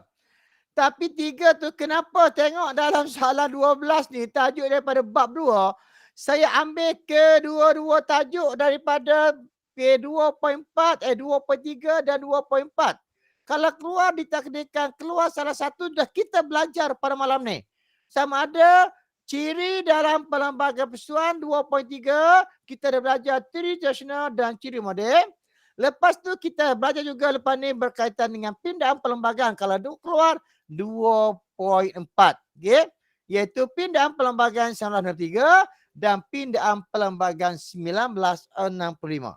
Tapi 3 tu kenapa? Tengok dalam soalan 12 ni, tajuk daripada bab 2. Saya ambil kedua-dua tajuk daripada P2.4, 2.3 dan 2.4. Kalau keluar ditakdirkan, keluar salah satu, dah kita belajar pada malam ni. Sama ada ciri dalam perlembagaan persuan 2.3, kita dah belajar ciri tradisional dan ciri moden. Lepas tu kita belajar juga lepas ni berkaitan dengan pindahan perlembagaan. Kalau keluar 2.4. Iaitu pindahan perlembagaan 1963 dan pindahan perlembagaan 1965.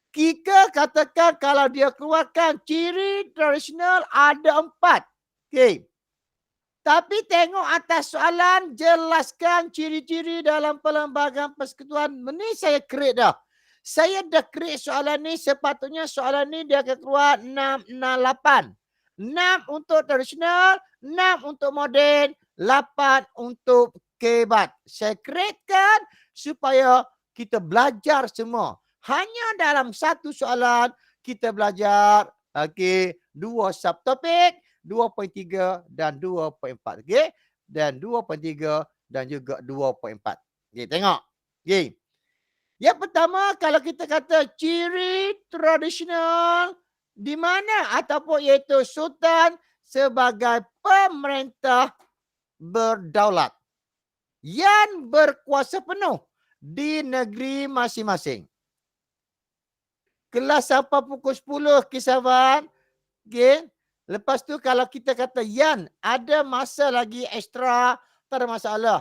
Kita katakan kalau dia keluarkan ciri tradisional ada 4. Tapi tengok atas soalan, jelaskan ciri-ciri dalam perlembagaan persekutuan. Ini saya create dah. Saya dah create soalan ni, sepatutnya soalan ni dia akan keluar 6, 8. 6 untuk tradisional, 6 untuk moden, 8 untuk kebat. Saya createkan supaya kita belajar semua. Hanya dalam satu soalan kita belajar 2 subtopik, 2.3 dan 2.4. Dan 2.3 dan juga 2.4. Tengok. Yang pertama, kalau kita kata ciri tradisional di mana ataupun iaitu sultan sebagai pemerintah berdaulat yang berkuasa penuh di negeri masing-masing. Kelas sampai pukul 10 kisahwan. Lepas tu kalau kita kata yang ada masa lagi ekstra, tak ada masalah.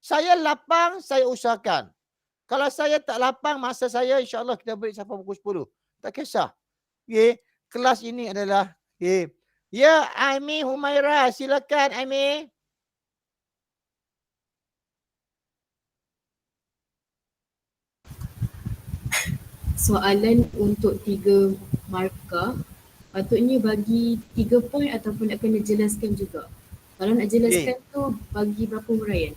Saya lapang, saya usahakan. Kalau saya tak lapang masa saya, insyaAllah kita break sampai pukul 10. Tak kisah. Kelas ini adalah ya, Aimi Humaira, silakan Aimi. Soalan untuk 3 markah, patutnya bagi 3 poin ataupun nak kena jelaskan juga? Kalau nak jelaskan tu bagi berapa huraian?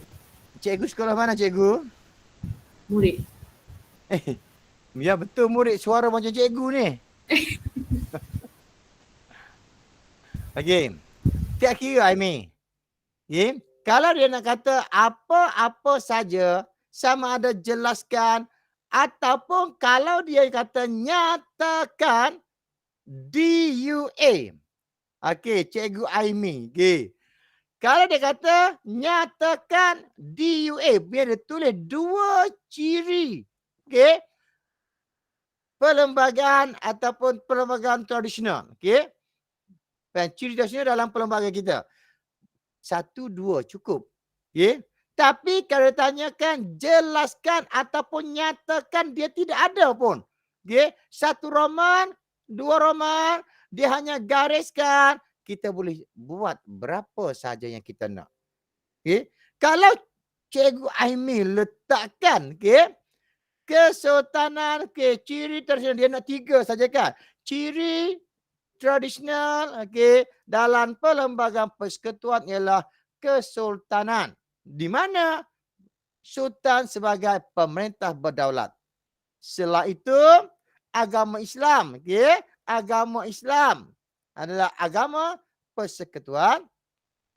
Cikgu sekolah mana cikgu? Murid. Ya betul murid suara macam cikgu ni. Okey. Tak kira Aimi. Okay. Kalau dia nak kata apa-apa saja sama ada jelaskan ataupun kalau dia kata nyatakan DUA. Okey, cikgu Aimi. Okey. Kalau dia kata nyatakan DUA, biar dia tulis dua ciri. Okey. Perlembagaan ataupun perlembagaan tradisional. Okey. Dan ciri tradisional dalam perlembagaan kita. 1, 2 cukup. Okey. Tapi kalau tanyakan jelaskan ataupun nyatakan dia tidak ada pun. Okey. 1 roman, 2 roman, dia hanya gariskan, kita boleh buat berapa saja yang kita nak. Okey. Kalau cikgu Aimi letakkan, okey, kesultanan, okey, ciri tradisional dia nak 3 saja kan. Ciri tradisional, okey, dalam perlembagaan persekutuan ialah kesultanan. Di mana sultan sebagai pemerintah berdaulat. Setelah itu agama Islam, okey, agama Islam adalah agama persekutuan.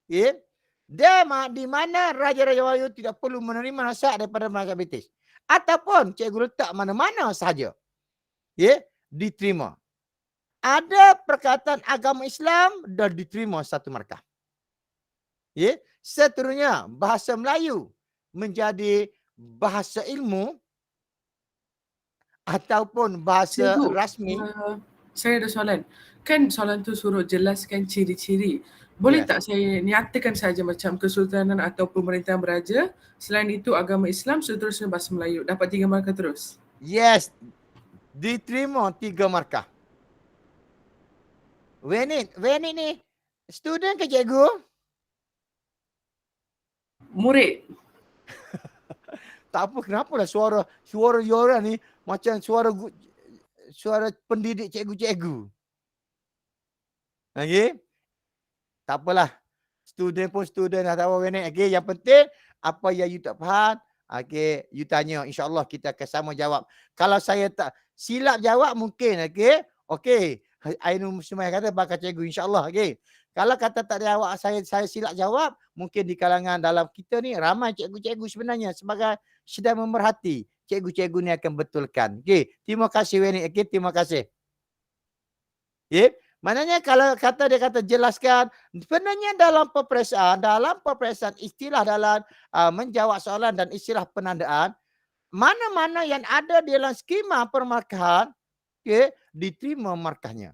Okay. Di mana Raja-Raja Melayu tidak perlu menerima nasihat daripada masyarakat British. Ataupun cikgu letak mana-mana sahaja. Okay. Diterima. Ada perkataan agama Islam dan diterima satu markah. Okay. Seterusnya bahasa Melayu menjadi bahasa ilmu ataupun bahasa Cikgu, rasmi. Saya ada soalan. Kan soalan tu suruh jelaskan ciri-ciri. Boleh Yes. tak saya nyatakan saja macam kesultanan atau pemerintahan beraja, selain itu agama Islam, seterusnya bahasa Melayu. Dapat 3 markah terus. Yes. Diterima 3 markah. Wenit ni student ke cikgu? Murid. Tak apa, kenapalah suara Yora ni macam suara pendidik cikgu-cikgu. Okey? Tak apalah. Student pun student dah tahu Wenit. Okey, yang penting apa yang you tak faham, okey, you tanya, insya-Allah kita akan sama jawab. Kalau saya tak silap jawab mungkin, okey? Okey. Ainul Muslimah kata bakal cikgu insya-Allah, okey. Kalau kata tak ada jawab, saya silap jawab, mungkin di kalangan dalam kita ni ramai cikgu-cikgu sebenarnya sebagai sedang memerhati. Cikgu-cikgu ni akan betulkan. Okey, terima kasih Wenit. Okey, terima kasih. Okey, maknanya kalau dia kata jelaskan, sebenarnya dalam peperiksaan istilah dalam menjawab soalan dan istilah penandaan, mana-mana yang ada di dalam skema permarkahan, okey, diterima markahnya.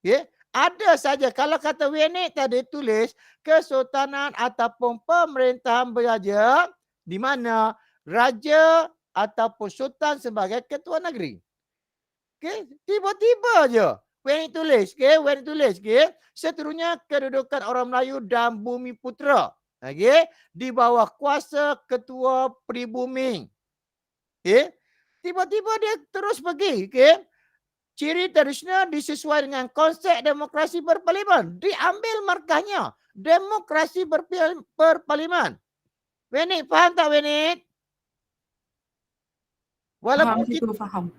Okey. Ada saja kalau kata Wenit tadi tulis kesultanan ataupun pemerintahan beraja di mana raja ataupun sultan sebagai ketua negeri. Okey, tiba-tiba je Wenit tulis, okey, Wenit tulis, okey. Seterusnya kedudukan orang Melayu dan Bumi Putera, okey, di bawah kuasa ketua pribumi. Okey. Tiba-tiba dia terus pergi, okey. Ciri tradisional disesuaikan dengan konsep demokrasi berparlimen. Diambil markahnya. Demokrasi berparlimen. Wenit, faham tak Wenit? Faham, cikgu, faham.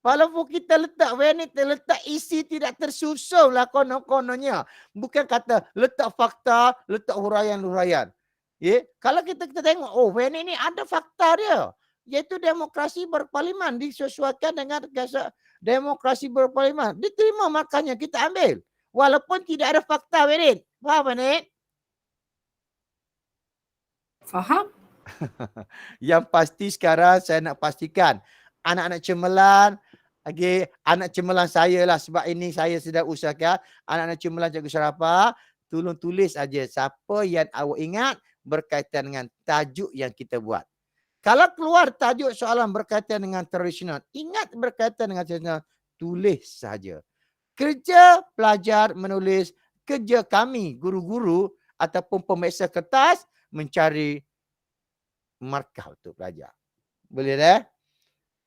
Walaupun kita letak Wenit, letak isi tidak tersusun lah konon-kononnya. Bukan kata letak fakta, letak huraian-huraian. Yeah? Kalau kita tengok, oh Wenit ni ada fakta dia. Iaitu demokrasi berparlimen. Disesuaikan dengan demokrasi berparlimen. Diterima markahnya, kita ambil. Walaupun tidak ada fakta Wenit. Faham Wenit? Faham? Yang pasti sekarang saya nak pastikan anak-anak cemerlang, okay, anak cemerlang saya lah sebab ini saya sedang usahakan anak-anak cemerlang Cikgu Syarafah, tolong tulis aja siapa yang awak ingat berkaitan dengan tajuk yang kita buat. Kalau keluar tajuk soalan berkaitan dengan tradisional, ingat berkaitan dengan tradisional, tulis saja. Kerja pelajar menulis, kerja kami guru-guru ataupun pemeriksa kertas mencari markah untuk pelajar. Boleh dah?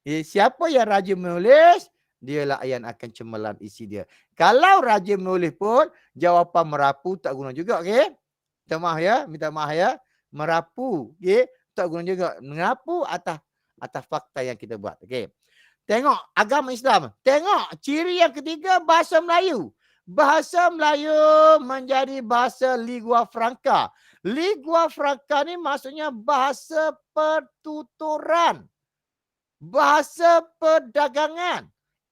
Siapa yang rajin menulis, dialah yang akan cemerlang isi dia. Kalau rajin menulis pun, jawapan merapu tak guna juga, okey? minta maaf ya. Merapu, okey. Tak guna juga merapu atas fakta yang kita buat. Okey. Tengok agama Islam. Tengok ciri yang ketiga bahasa Melayu. Bahasa Melayu menjadi bahasa lingua franca. Lingua franca ni maksudnya bahasa pertuturan. Bahasa perdagangan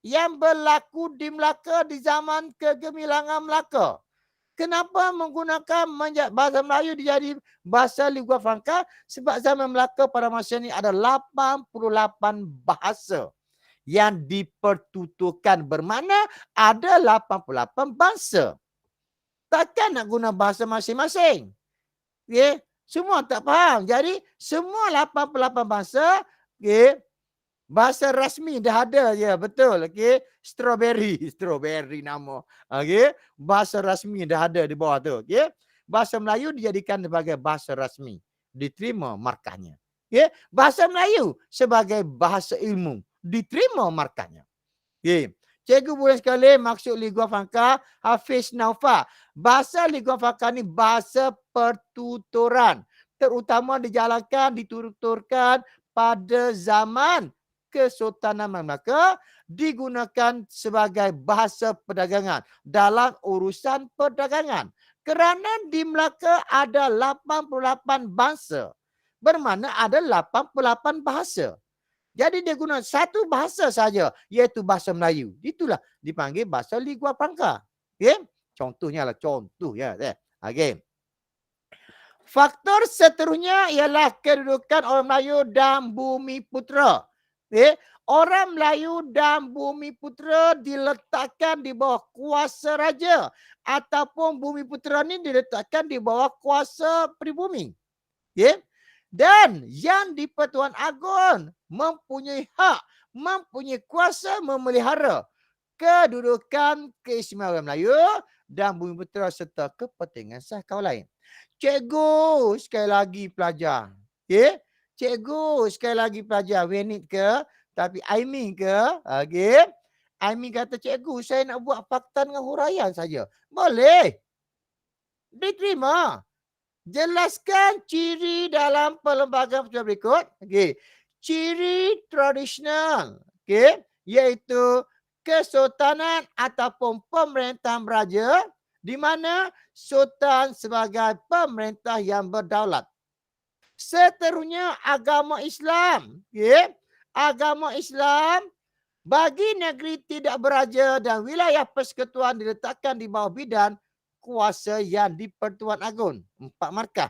yang berlaku di Melaka di zaman kegemilangan Melaka. Kenapa menggunakan bahasa Melayu dijadi bahasa lingua franca? Sebab zaman Melaka pada masa ini ada 88 bahasa yang dipertuturkan, bermakna ada 88 bangsa. Takkan nak guna bahasa masing-masing. Okay? Semua tak faham. Jadi semua 88 bangsa, okay, bahasa rasmi dah ada je, betul. Okay? Strawberry nama. Okay? Bahasa rasmi dah ada di bawah tu. Okay? Bahasa Melayu dijadikan sebagai bahasa rasmi. Diterima markahnya. Okay? Bahasa Melayu sebagai bahasa ilmu. Diterima markahnya. Okay. Cikgu boleh sekali maksud lingua franca Hafiz Naufal. Bahasa lingua franca ni bahasa pertuturan. Terutama dijalankan, dituturkan pada zaman Kesultanan Melaka, digunakan sebagai bahasa perdagangan dalam urusan perdagangan. Kerana di Melaka ada 88 bangsa. Bermakna ada 88 bahasa. Jadi dia guna satu bahasa saja, iaitu bahasa Melayu. Itulah dipanggil bahasa lingua franca. Okay? Contohnya lah, contoh ya. Okay. Faktor seterusnya ialah kedudukan orang Melayu dan Bumi Putera. Okay? Orang Melayu dan Bumi Putera diletakkan di bawah kuasa raja ataupun Bumi Putera ni diletakkan di bawah kuasa pribumi. Okay? Dan yang di-Pertuan Agong mempunyai hak, mempunyai kuasa memelihara kedudukan keistimewaan Melayu dan Bumi Putera serta kepentingan sah kaum lain. Cikgu sekali lagi pelajar. Okay? Cikgu sekali lagi pelajar. Wenit ke? Tapi Aimin ke? Okay? Aimin kata, cikgu saya nak buat fakta dengan huraian saja. Boleh. Diterima. Jelaskan ciri dalam perlembagaan berikut. Okay. Ciri tradisional. Okay. Iaitu kesultanan ataupun pemerintahan raja di mana sultan sebagai pemerintah yang berdaulat. Seterusnya agama Islam. Okay. Agama Islam bagi negeri tidak beraja dan wilayah persekutuan diletakkan di bawah bidan kuasa yang di-Pertuan Agong. 4 markah.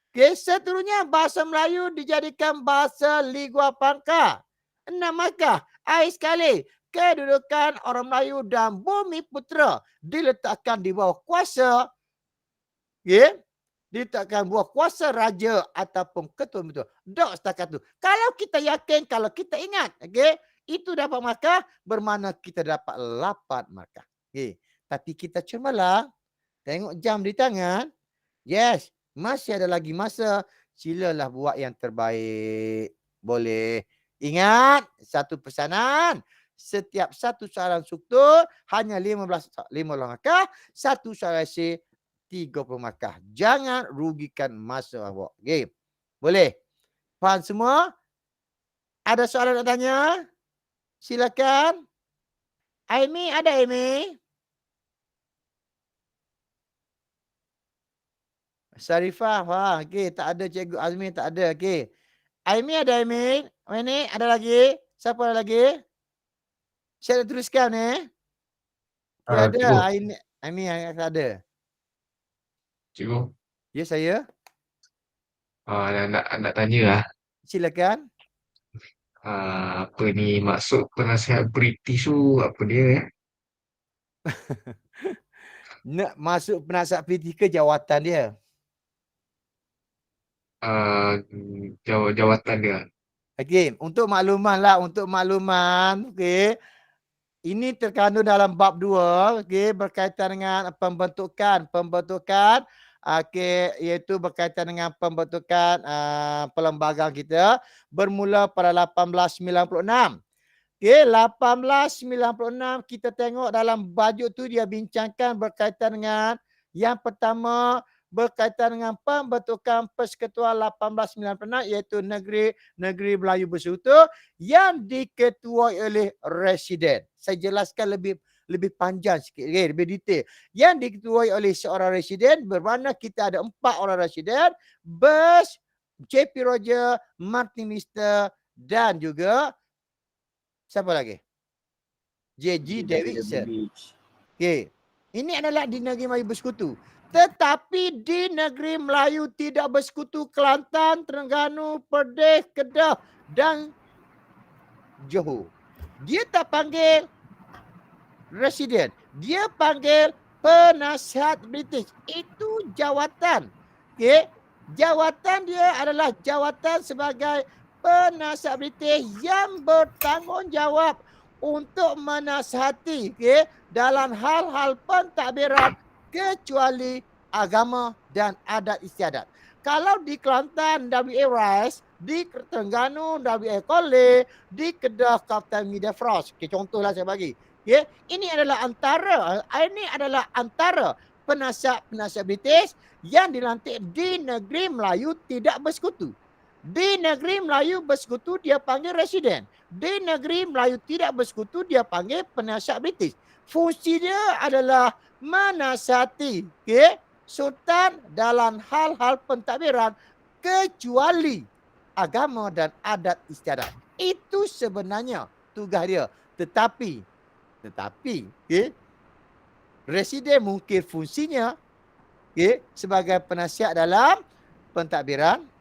Okay, seterusnya bahasa Melayu dijadikan bahasa lingua franca. 6 markah. Akhir sekali, kedudukan orang Melayu dan Bumi Putera diletakkan di bawah kuasa, okay, diletakkan bawah kuasa raja ataupun ketua betul. Dok setakat tu. Kalau kita yakin, kalau kita ingat, okay, itu dapat markah, bermakna kita dapat 8 markah. Okay. Tapi kita cermalah. Tengok jam di tangan. Yes. Masih ada lagi masa. Silalah buat yang terbaik. Boleh. Ingat. Satu pesanan. Setiap satu soalan struktur. Hanya 15 markah. Satu soalan esei 30 markah. Jangan rugikan masa awak. Okay. Boleh. Faham semua? Ada soalan nak tanya? Silakan. Aimi, ada Aimi? Sarifah, faham. Okey, tak ada Cikgu Azmi, tak ada. Okey. Aimi ada Aimi? Ini ada lagi? Siapa ada lagi? Saya nak teruskan ni. Okay, ada. Aimi ada. Cikgu. Ya, saya. Nak tanya lah. Silakan. Apa ni maksud penasihat British tu apa dia? Nak masuk penasihat politik ke jawatan dia? Jawatan dia. Okey, untuk makluman, okey. Ini terkandung dalam bab 2, okey, berkaitan dengan pembentukan, okey, iaitu berkaitan dengan pembentukan perlembagaan kita bermula pada 1896. Okey, 1896 kita tengok dalam bajuk tu dia bincangkan berkaitan dengan yang pertama berkaitan dengan pembentukan Persekutuan 1896 iaitu Negeri Melayu Bersekutu yang diketuai oleh Residen. Saya jelaskan lebih panjang sikit, lebih detail. Yang diketuai oleh seorang Residen bermakna kita ada 4 orang Residen, Bush, JP Roger, Martin Lister dan juga siapa lagi? J.G. Davidson. Okey. Ini adalah di Negeri Melayu Bersekutu. Tetapi di Negeri Melayu tidak bersekutu Kelantan, Terengganu, Perlis, Kedah dan Johor. Dia tak panggil Residen. Dia panggil penasihat British. Itu jawatan. Okey. Jawatan dia adalah jawatan sebagai penasihat British yang bertanggungjawab untuk menasihati dalam hal-hal pentadbiran kecuali agama dan adat istiadat. Kalau di Kelantan, W.A. Rice, di Terengganu, W.A. Colley, di Kedah, Kapten Mida Frost. Contohlah saya bagi. Ini adalah antara penasihat British yang dilantik di Negeri Melayu tidak bersekutu. Di Negeri Melayu bersekutu dia panggil Residen. Di Negeri Melayu tidak bersekutu dia panggil penasihat British. Fungsi dia adalah menasihati Sultan dalam hal-hal pentadbiran kecuali agama dan adat istiadat. Itu sebenarnya tugas dia. Tetapi Residen mungkin fungsinya sebagai penasihat dalam pentadbiran.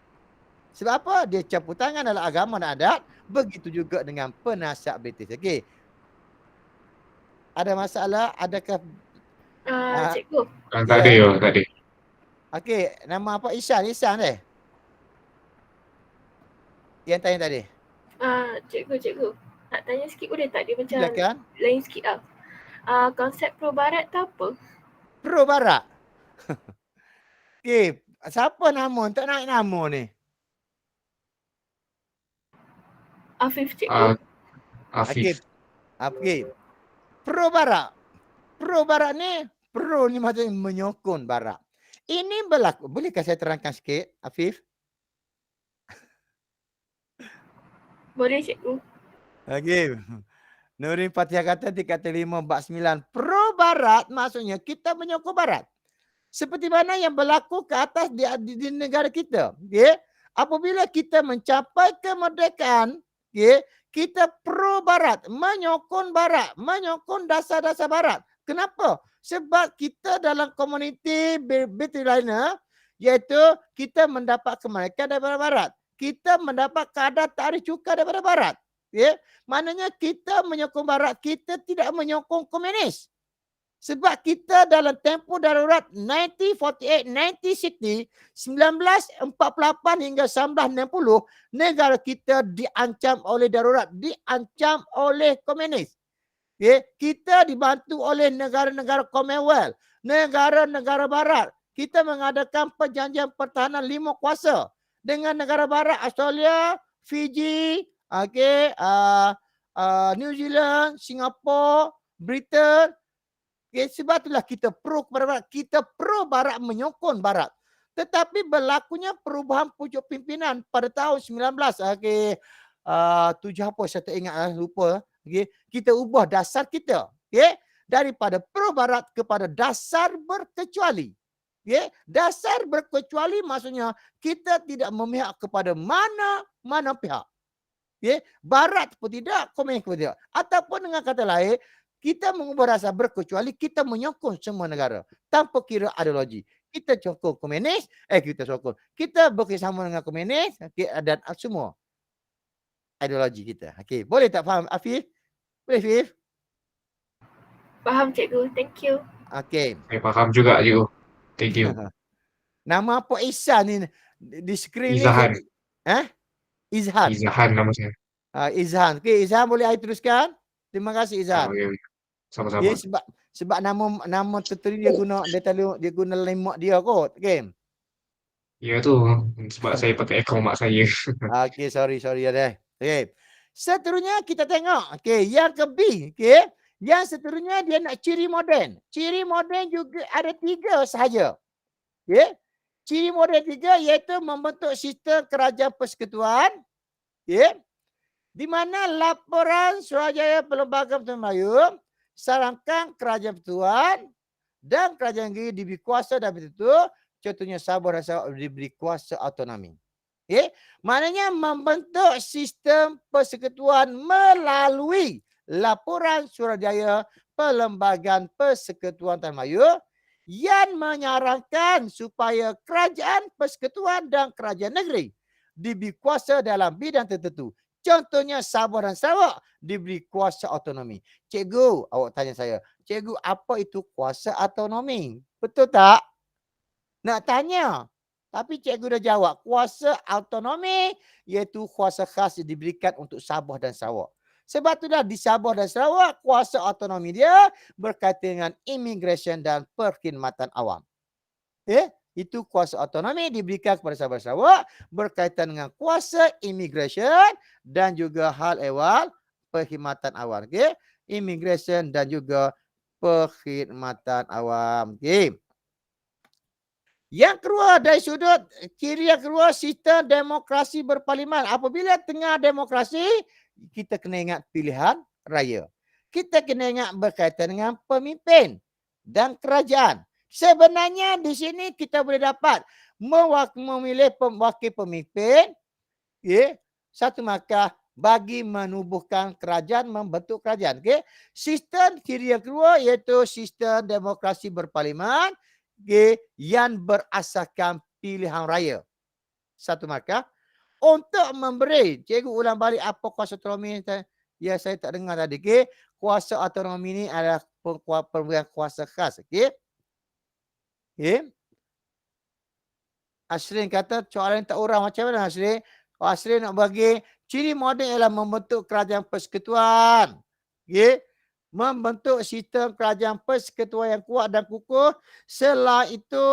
Sebab apa? Dia campur tangan dalam agama dan adat. Begitu juga dengan penasihat British. Okey. Ada masalah? Adakah? Cikgu. Tak ada ya, tak ada. Okey. Nama apa? Ihsan deh. Yang tanya tadi. Cikgu. Nak tanya sikit boleh tak? Dia macam Silakan. lain sikit lah. Konsep pro barat tu apa? Pro Barat. Okey. Siapa nama? Tak naik nama ni. Afif cikgu. Afif. Okey. Pro Barat. Pro Barat ni, pro ni maksudnya menyokong Barat. Ini berlaku. Bolehkah saya terangkan sikit, Afif? Boleh cikgu. Okey. Nurin Fatihah kata di kata 5 bab 9. Pro Barat maksudnya kita menyokong Barat. Seperti mana yang berlaku ke atas di negara kita. Okay? Apabila kita mencapai kemerdekaan, kita pro Barat, menyokong dasar-dasar Barat. Kenapa? Sebab kita dalam komuniti Britannia, iaitu kita mendapat kemerdekaan daripada Barat. Kita mendapat kadar tarikh cukai daripada Barat. Maknanya kita menyokong Barat, kita tidak menyokong komunis. Sebab kita dalam tempoh darurat 1948, 1960, 1948 hingga 1960, negara kita diancam oleh darurat, diancam oleh komunis. Kita dibantu oleh negara-negara Commonwealth, negara-negara Barat. Kita mengadakan perjanjian pertahanan 5 kuasa dengan negara Barat, Australia, Fiji, New Zealand, Singapura, Britain. Sebab itulah kita pro kepada Barat. Kita pro Barat menyokong Barat. Tetapi berlakunya perubahan pucuk pimpinan pada tahun 7 apa saya tak ingat, lupa. Kita ubah dasar kita. Daripada pro Barat kepada dasar berkecuali. Dasar berkecuali maksudnya kita tidak memihak kepada mana pihak. Barat pun tidak, komunis pun tidak. Ataupun dengan kata lain, kita mengubah dasar berkecuali kita menyokong semua negara tanpa kira ideologi. Kita sokong komunis, kita bekerjasama dengan komunis dan semua ideologi kita. Okey, boleh tak faham Afif? Boleh Afif? Faham cikgu. Thank you. Okey. Saya faham juga cikgu. Thank you. Nama apa Ihsan ni di skrin ni? Izahan. Izhan. Izahan nama saya. Izhan. Okey, Izhan boleh I teruskan? Terima kasih Izhan. Okay. Sama-sama. Sebab nama tertulis dia guna lemak dia kot. Okey. Ya tu sebab saya pakai akaun mak saya. Okey, sorry ya deh. Okey. Seterusnya kita tengok. Okey, yang ke B, okey. Yang seterusnya dia nak ciri moden. Ciri moden juga ada 3 sahaja. Okey. Ciri modern ketiga iaitu membentuk sistem kerajaan persekutuan. Ya. Di mana laporan Suruhanjaya Perlembagaan Pertuan Melayu sarankan kerajaan persekutuan dan kerajaan negeri diberi kuasa dan tertentu, contohnya Sabah dan Sarawak diberi kuasa autonomi. Okay? Maknanya membentuk sistem persekutuan melalui laporan Suruhanjaya Perlembagaan Persekutuan Tanah Melayu yang menyarankan supaya kerajaan persekutuan dan kerajaan negeri diberi kuasa dalam bidang tertentu. Contohnya Sabah dan Sarawak diberi kuasa autonomi. Cikgu, awak tanya saya, cikgu apa itu kuasa autonomi? Betul tak? Nak tanya. Tapi cikgu dah jawab. Kuasa autonomi iaitu kuasa khas yang diberikan untuk Sabah dan Sarawak. Sebab itulah di Sabah dan Sarawak kuasa autonomi dia berkaitan dengan immigration dan perkhidmatan awam. Itu kuasa autonomi diberikan kepada Sabah dan Sarawak berkaitan dengan kuasa immigration dan juga hal ehwal perkhidmatan awam. Okay? Immigration dan juga perkhidmatan awam. Okay? Yang kedua dari sudut ciri yang kedua sistem demokrasi berparlimen. Apabila tengah demokrasi, kita kena ingat pilihan raya. Kita kena ingat berkaitan dengan pemimpin dan kerajaan. Sebenarnya di sini kita boleh dapat memilih wakil pemimpin, satu markah bagi menubuhkan kerajaan, membentuk kerajaan. Okay? Sistem ciri yang kedua iaitu sistem demokrasi berparlimen. Yang berasaskan pilihan raya. Satu markah. Untuk memberi, cikgu ulang balik apa kuasa autonomi yang saya tak dengar tadi. Okay? Kuasa autonomi ini adalah pemberian kuasa khas. Okay? Okay? Asrin kata soalan tak urang macam mana Asrin? Asrin nak bagi ciri moden ialah membentuk kerajaan persekutuan. Okay? Membentuk sistem kerajaan persekutuan yang kuat dan kukuh. Setelah itu,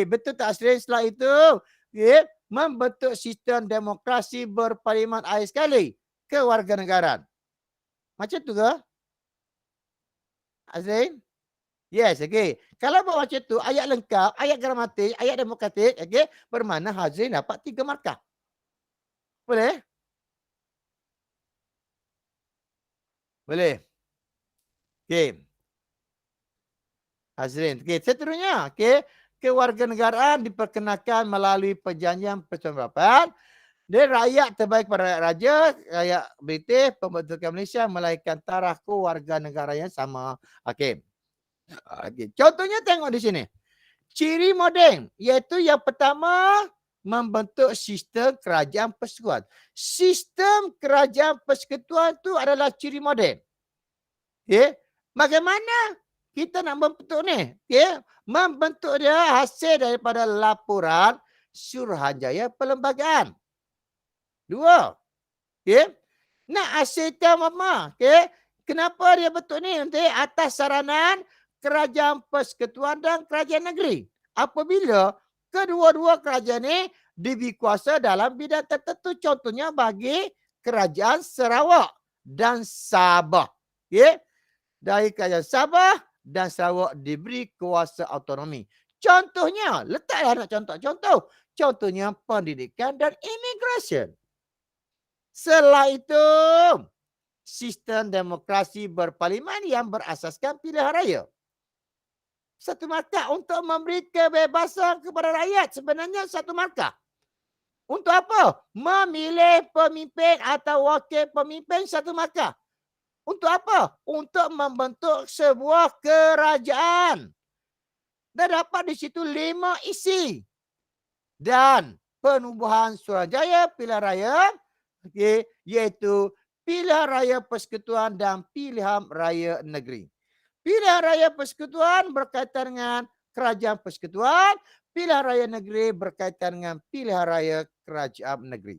betul tak Asrin? Setelah itu, membentuk sistem demokrasi berparlimen akhir sekali kewarganegaraan. Macam tu ke? Asrin? Yes, Kalau buat macam tu, ayat lengkap, ayat gramatik, ayat demokratik, bermakna Hazrin dapat 3 markah. Boleh? Boleh. Hazrin. Seterusnya. Kewarganegaraan diperkenalkan melalui perjanjian persetujuan dan rakyat terbaik pada rakyat raja, rakyat British, pembentukan Malaysia melainkan taraf kewarganegaraan yang sama. Contohnya tengok di sini. Ciri moden iaitu yang pertama membentuk sistem kerajaan persekutuan. Sistem kerajaan persekutuan itu adalah ciri moden. Bagaimana kita nak membentuk ni? Membentuk dia hasil daripada laporan Suruhanjaya Perlembagaan. 2. Nak hasil apa? Kenapa dia bentuk ni? Atas saranan kerajaan persekutuan dan kerajaan negeri. Apabila kedua-dua kerajaan ni diberi kuasa dalam bidang tertentu. Contohnya bagi kerajaan Sarawak dan Sabah. Dari kerajaan Sabah dan Sarawak diberi kuasa autonomi. Contohnya, letaklah nak contoh-contoh. Contohnya pendidikan dan immigration. Setelah itu, sistem demokrasi berparlimen yang berasaskan pilihan raya. Satu markah untuk memberi kebebasan kepada rakyat. Sebenarnya satu markah. Untuk apa? Memilih pemimpin atau wakil pemimpin, satu markah. Untuk apa? Untuk membentuk sebuah kerajaan. Dan dapat di situ 5 isi. Dan penubuhan Suruhanjaya pilihan raya, iaitu pilihan raya persekutuan dan pilihan raya negeri. Pilihan raya persekutuan berkaitan dengan kerajaan persekutuan. Pilihan raya negeri berkaitan dengan pilihan raya kerajaan negeri.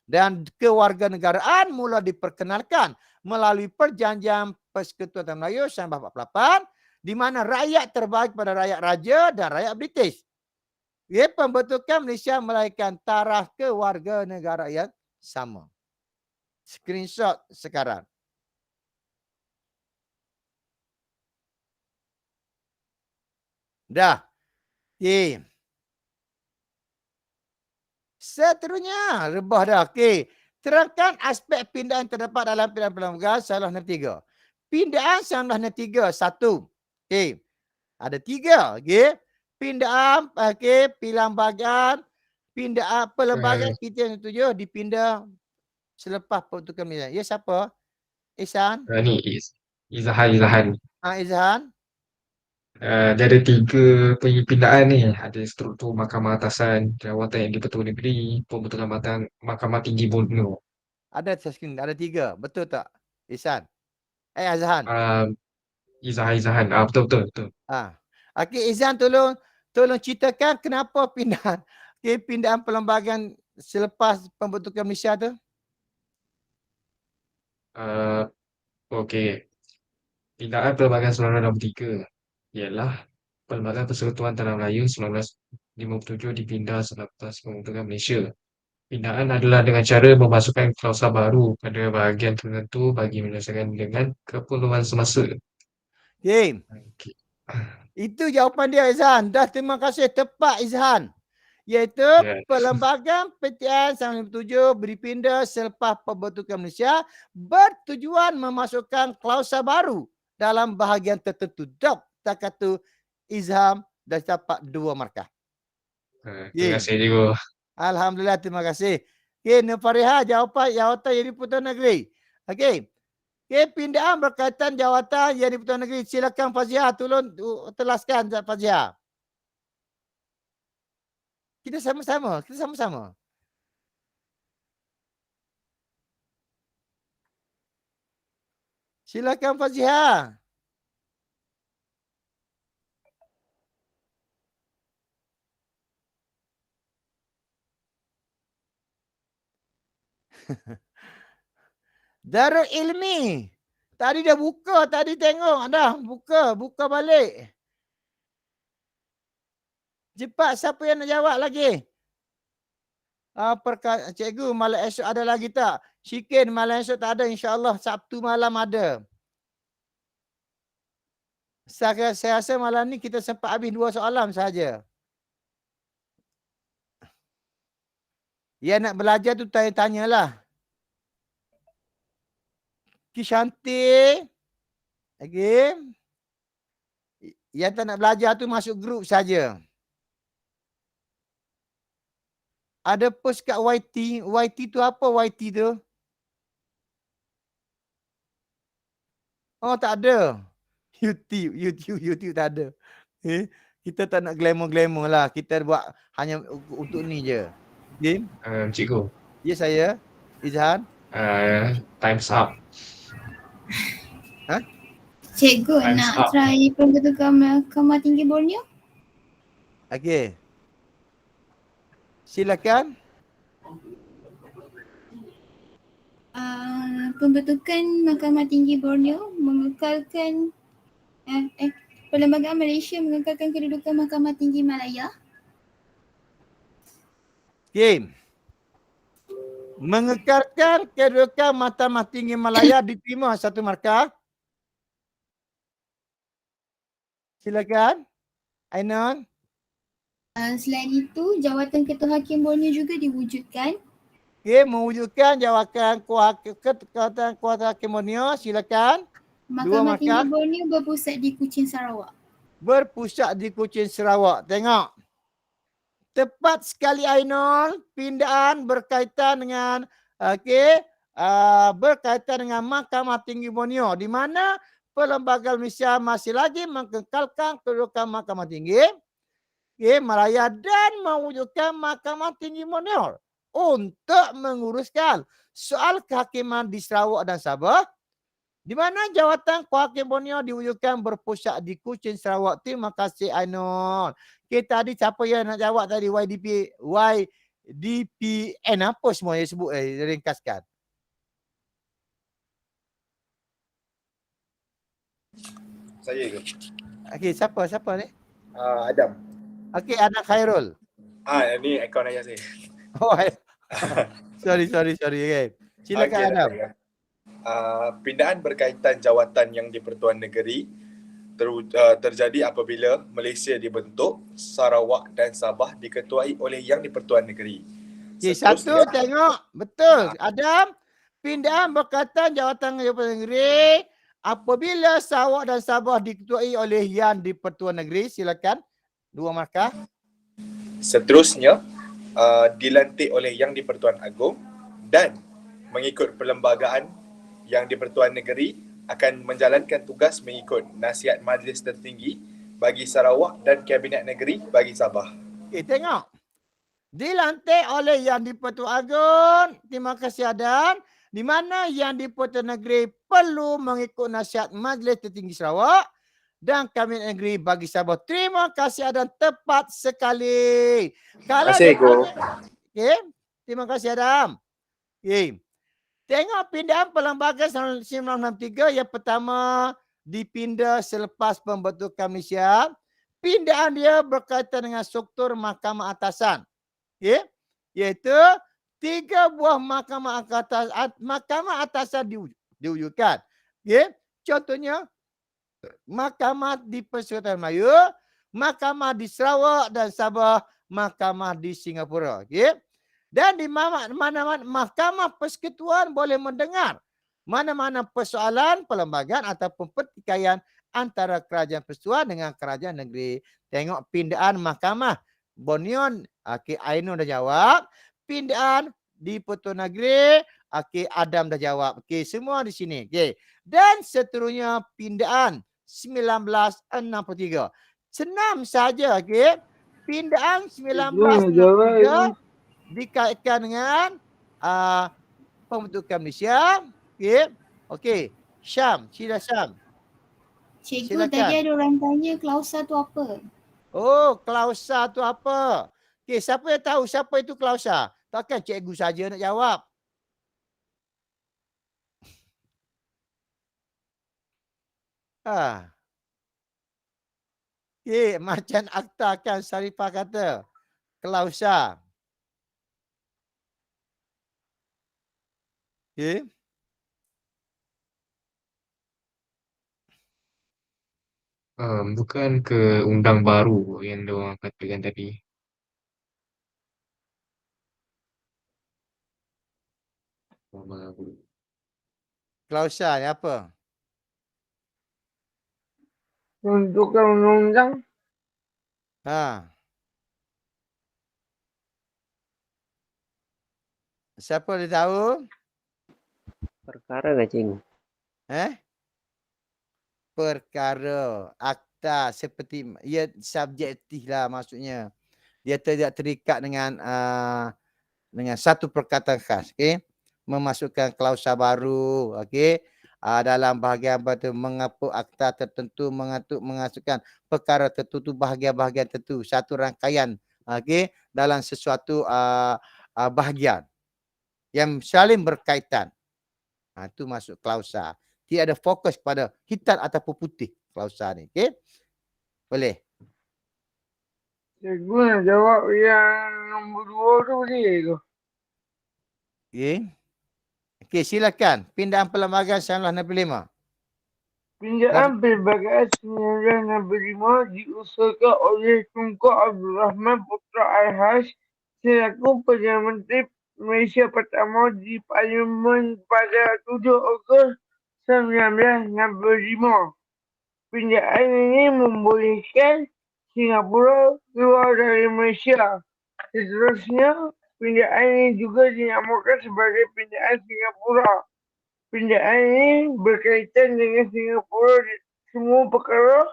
Dan kewarganegaraan mula diperkenalkan melalui perjanjian Persekutuan Tanah Melayu 1948 di mana rakyat terbaik pada rakyat raja dan rakyat British. Pembentukan Malaysia melainkan taraf kewarganegaraan yang sama. Screenshot sekarang. Dah. Okey. Seterusnya, rebah dah. Okey. Terangkan aspek pindaan terdapat dalam pindaan perlembagaan 1963. Pindaan 1963, 1. Okey. Ada 3. Okey. Pindaan, okey, perlembagaan, pindaan perlembagaan kita yang 7 dipindah selepas pembentukan Malaysia. Ya, siapa? Ihsan? Ni Izahan. Izhan? Dia ada 3 pindaan ni. Ada struktur Mahkamah Atasan, jawatan yang di-Pertuan Negeri, pembentukan Mahkamah Tinggi Borneo. Ada skrin, ada 3. Betul tak? Ihsan? Azhan? Izahan. Betul. Okey, Izan tolong ceritakan kenapa pindaan pindaan perlembagaan selepas pembentukan Malaysia tu? Okey. Pindaan Perlembagaan 1963 ialah Perlembagaan Persekutuan Tanah Melayu 1957 dipindah selepas pembentukan Malaysia. Pindaan adalah dengan cara memasukkan klausa baru pada bahagian tertentu bagi menyelesaikan dengan keperluan semasa. Okey. Okey. Itu jawapan dia, Izhan. Dah, terima kasih. Tepat, Izhan. Iaitu Ya. Perlembagaan PTN 1957 dipindah selepas pembentukan Malaysia bertujuan memasukkan klausa baru dalam bahagian tertentu. Dok, tak kata Izham dah dapat 2 markah. Terima kasih juga. Alhamdulillah, terima kasih. Okey, Nufariha, jawatan yang di-Pertuan Negeri. Okey. Okey, pindaan berkaitan jawatan yang di-Pertuan Negeri. Silakan Fazia, tolong telaskan Fazia. Kita sama-sama. Silakan Fazia. Darul Ilmi. Tadi dah buka, tadi tengok dah buka balik. Cepat, siapa yang nak jawab lagi? Cikgu, malam esok ada lagi tak? Syikin, malam esok tak ada, insya-Allah Sabtu malam ada. Saya rasa malam ni kita sempat habis 2 soalan saja. Yang nak belajar tu tanya-tanyalah. Kishanti. Okey. Yang tak nak belajar tu masuk grup saja. Ada post kat YT. YT tu apa YT tu? Oh, tak ada. YouTube tak ada. Kita tak nak glamour lah. Kita buat hanya untuk ni je. Okay? Cikgu. Ya, saya. Izhan. Time's up. Cikgu Time's nak up. try pembentukan Mahkamah Tinggi Borneo? Okey. Silakan. Pembentukan Mahkamah Tinggi Borneo mengekalkan Perlembagaan Malaysia mengekalkan kedudukan Mahkamah Tinggi Malaya. Okey. Mengekalkan kedudukan Mahkamah Tinggi Malaya diterima 1 markah. Silakan. Ainon. Selain itu, jawatan Ketua Hakim Borneo juga diwujudkan. Okey, mewujudkan jawatan Kuasa Hakim Borneo. Silakan. Mahkamah markah. Tinggi Borneo berpusat di Kuching, Sarawak. Berpusat di Kuching, Sarawak. Tengok. Tepat sekali Ainul. Pindaan berkaitan dengan berkaitan dengan Mahkamah Tinggi Borneo, di mana Perlembagaan Malaysia masih lagi mengekalkan kedudukan Mahkamah Tinggi Malaya dan mewujudkan Mahkamah Tinggi Borneo untuk menguruskan soal kehakiman di Sarawak dan Sabah, di mana jawatan Hakim Borneo diwujudkan berpusat di Kuching, Sarawak. Terima kasih Ainul. Okay, tadi siapa yang nak jawab tadi? YDPN apa semua yang sebut ringkaskan. Saya ke? Okey, siapa ni? Adam. Okey, Adam Khairul. Ni akaun ayah saya. Oh, sorry. Okay. Silakan Okay, Adam. Pindaan berkaitan jawatan yang di Pertuan Negeri terjadi apabila Malaysia dibentuk, Sarawak dan Sabah diketuai oleh Yang di-Pertuan Negeri. Okay, satu tengok. Betul. Adam, pindahan berkaitan jawatan Yang Negeri apabila Sarawak dan Sabah diketuai oleh Yang di-Pertuan Negeri. Silakan. 2 markah. Seterusnya, dilantik oleh Yang di-Pertuan Agong dan mengikut perlembagaan Yang di-Pertuan Negeri akan menjalankan tugas mengikut nasihat Majlis Tertinggi bagi Sarawak dan Kabinet Negeri bagi Sabah. Okay, tengok. Dilantik oleh Yang di-Pertuan Agong. Terima kasih Adam. Di mana Yang di-Pertuan Negeri perlu mengikut nasihat Majlis Tertinggi Sarawak dan Kabinet Negeri bagi Sabah. Terima kasih Adam. Tepat sekali. Kalau Terima kasih, Go. okay. Terima kasih Adam. Okay. Tengok pindahan perlembagaan 1963 yang pertama dipindah selepas pembentukan Malaysia. Pindahan dia berkaitan dengan struktur mahkamah atasan. Okay? Iaitu 3 buah mahkamah atasan diwujudkan. Okay? Contohnya mahkamah di Persekutuan Melayu, mahkamah di Sarawak dan Sabah, mahkamah di Singapura. Okay? Dan di mana-mana mahkamah persekutuan boleh mendengar mana-mana persoalan perlembagaan ataupun pertikaian antara kerajaan persekutuan dengan kerajaan negeri. Tengok pindahan mahkamah. Bonion, Ainun dah jawab. Pindahan di Pertuan Negeri, Adam dah jawab. Semua di sini. Dan seterusnya pindahan 1963. Senang saja. Pindahan 1963 dikaitkan dengan pembentukan Malaysia. Okey. Syam, sila Syam. Cikgu, Silakan. tadi ada orang tanya klausa tu apa? Oh, klausa tu apa? Okey, siapa yang tahu siapa itu klausa? Takkan cikgu saja nak jawab. Okey, macam akta kan Sarifah kata. Klausa. Okey. Bukan ke undang baru yang diorang katakan tadi. Klausa ni apa? Pembentukan undang-undang. Siapa dia tahu? Perkara ke Cing? Perkara, akta seperti ia subjektif lah maksudnya. Dia tidak terikat dengan satu perkataan khas, okey. Memasukkan klausa baru, okey. Dalam bahagian batu mengapa akta tertentu mengasukkan perkara tertentu bahagian-bahagian tertentu, satu rangkaian, okey, dalam sesuatu bahagian yang saling berkaitan. Itu masuk klausa. Tidak ada fokus pada hitam ataupun putih klausa ni. Okey? Boleh? Cikgu nak jawab yang nombor 2 tu boleh ke? Okey. Okey, silakan. Pindahan perlembagaan 1965. Pindahan perlembagaan 1965 diusulkan oleh Tunku Abdul Rahman Putra Al-Haj selaku Perdana Menteri Malaysia pertama di Parlimen pada 7 Ogos 1965. Pindahan ini membolehkan Singapura keluar dari Malaysia. Seterusnya, pindahan ini juga dinamakan sebagai pindahan Singapura. Pindahan ini berkaitan dengan Singapura. Semua perkara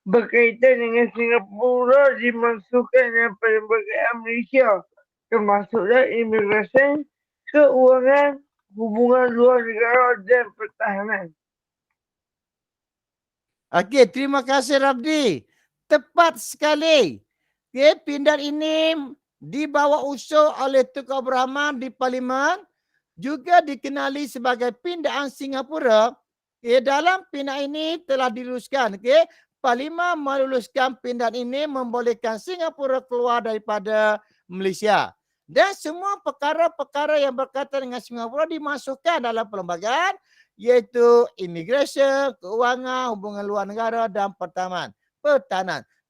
berkaitan dengan Singapura dimasukkan dalam perlembagaan Malaysia, termasuklah imigresen, keuangan, hubungan luar negara dan pertahanan. Okey, terima kasih Rabdi. Tepat sekali. Okey, pindahan ini dibawa usul oleh Tunku Abdul Rahman di Parlimen, juga dikenali sebagai pindahan Singapura. Dalam pindahan ini telah diluluskan. Parlimen meluluskan pindahan ini membolehkan Singapura keluar daripada Malaysia. Dan semua perkara-perkara yang berkaitan dengan Singapura dimasukkan dalam perlembagaan iaitu immigration, keuangan, hubungan luar negara dan pertahanan.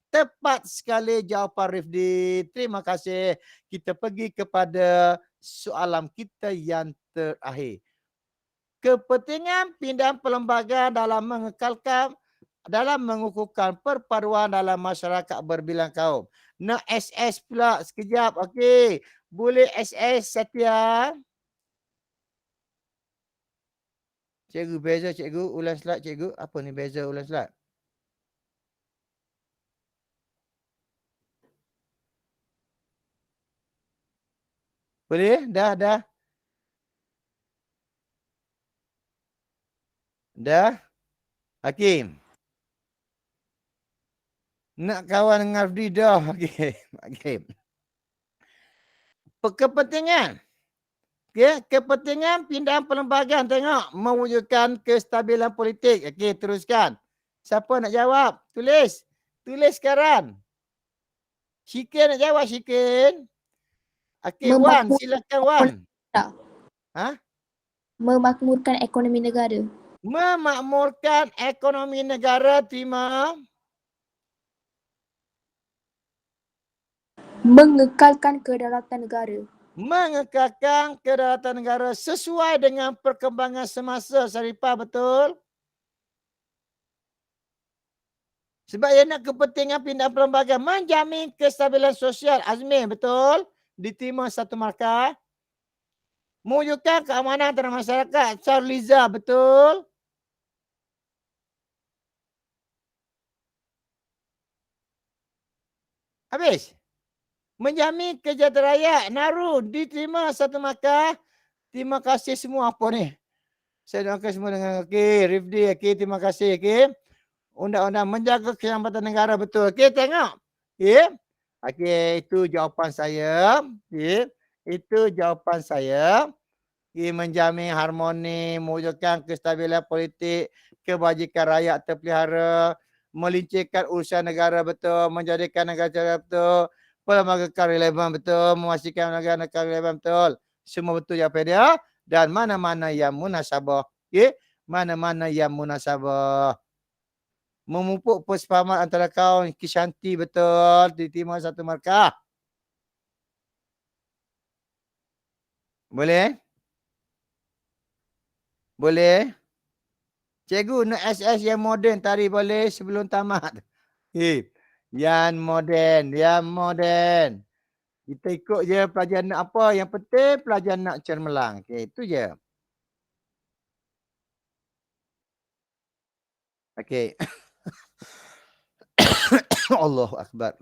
Tepat sekali jawapan Rifdi. Terima kasih. Kita pergi kepada soalan kita yang terakhir. Kepentingan pindahan perlembagaan dalam mengukuhkan perpaduan dalam masyarakat berbilang kaum. Nak SS pula sekejap. Okey. Boleh SS Setia? Cikgu beza cikgu. Ulang slide cikgu. Apa ni beza ulang slide? Boleh? Dah. Dah? Hakim. Nak kawan dengan Rifdi dah. Okey. Hakim. Kepentingan. Okay. Kepentingan pindahan perlembagaan. Tengok. Mewujudkan kestabilan politik. Okey, teruskan. Siapa nak jawab? Tulis. Tulis sekarang. Syikin nak jawab, Syikin. Okey, Wan. Silakan, Wan. Ha? Memakmurkan ekonomi negara. Memakmurkan ekonomi negara. Terima. Mengekalkan kedaulatan negara. Mengekalkan kedaulatan negara sesuai dengan perkembangan semasa. Saripah, betul? Sebab ia nak kepentingan pindahan perlembagaan. Menjamin kestabilan sosial. Azmi, betul? Diterima satu markah. Mewujudkan keamanan antara masyarakat. Charliza, betul? Habis? Menjamin kesejahteraan rakyat. Naru, diterima satu markah. Terima kasih semua. Apa ni? Saya doakan semua dengan okey. Rifdi, okey. Terima kasih, okey. Undang-undang menjaga keselamatan negara, betul. Okey, tengok. Okey. Okey, itu jawapan saya. Okey. Itu jawapan saya. Okey, menjamin harmoni, mewujudkan kestabilan politik, kebajikan rakyat terpelihara, melincirkan urusan negara, betul. Menjadikan negara betul. Perlembagaan relevan, betul. Memastikan negara-negara relevan, betul. Semua betul jawapan dia. Dan mana-mana yang munasabah. Okay? Mana-mana yang munasabah. Memupuk persefahaman antara kaum. Kishanti, betul. Diterima satu markah. Boleh? Boleh? Cikgu nak SS yang moden tadi boleh sebelum tamat. Yang moden. Kita ikut je pelajaran nak apa. Yang penting pelajaran nak cermelang. Okey, itu je. Okey. Allahu Akbar.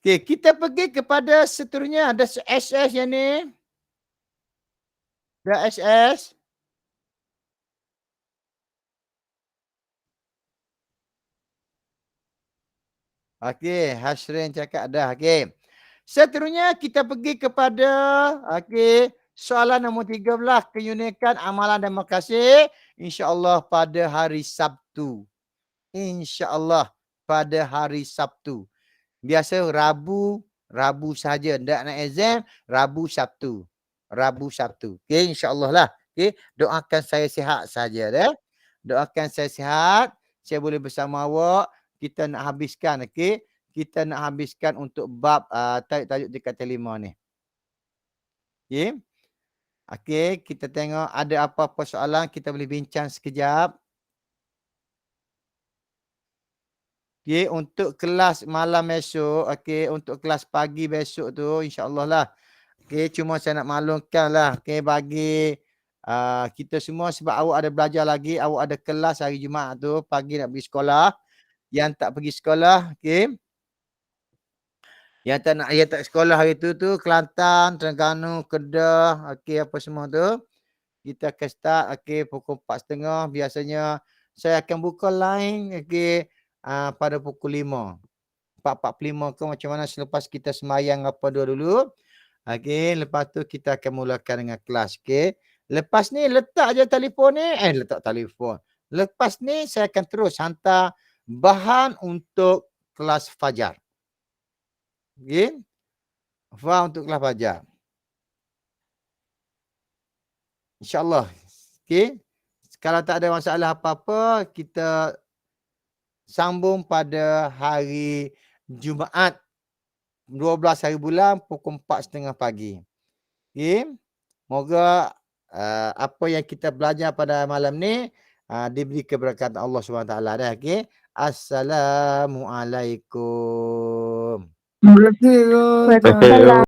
Okey, kita pergi kepada seterusnya. Ada SS yang ni. Ada SS. Okey, Hasrin cakap dah. Okey. Seterusnya kita pergi kepada soalan nombor 13. Keunikan amalan demokrasi. InsyaAllah pada hari Sabtu. InsyaAllah pada hari Sabtu. Biasa Rabu saja. Tak nak exam, Rabu, Sabtu. Okey, insyaAllah lah. Okey, doakan saya sihat saja. Doakan saya sihat. Saya boleh bersama awak. Kita nak habiskan, okey. Kita nak habiskan untuk bab tajuk dekat telima ni. Okey. Okey, kita tengok ada apa-apa soalan kita boleh bincang sekejap. Okey, untuk kelas malam esok, okey, untuk kelas pagi besok tu insya-Allah lah. Okey, cuma saya nak maklumkan lah, okey, bagi kita semua sebab awak ada belajar lagi, awak ada kelas hari Jumaat tu, pagi nak pergi sekolah. Yang tak pergi sekolah, okey. Yang tak sekolah hari tu Kelantan, Terengganu, Kedah, okey, apa semua tu. Kita akan start, okey, pukul 4.30. Biasanya saya akan buka line, okey, pada pukul 5. 4.45 ke macam mana selepas kita sembahyang apa dulu. Okey, lepas tu kita akan mulakan dengan kelas, okey. Lepas ni letak je telefon ni, letak telefon. Lepas ni saya akan terus hantar bahan untuk kelas fajar. Okey. Faham untuk kelas fajar. InsyaAllah. Okey. Kalau tak ada masalah apa-apa, kita sambung pada hari Jumaat 12 hari bulan pukul 4.30 pagi. Okey. Moga apa yang kita belajar pada malam ni diberi keberkatan Allah SWT dah. Okey. Assalamualaikum. Waalaikumsalam.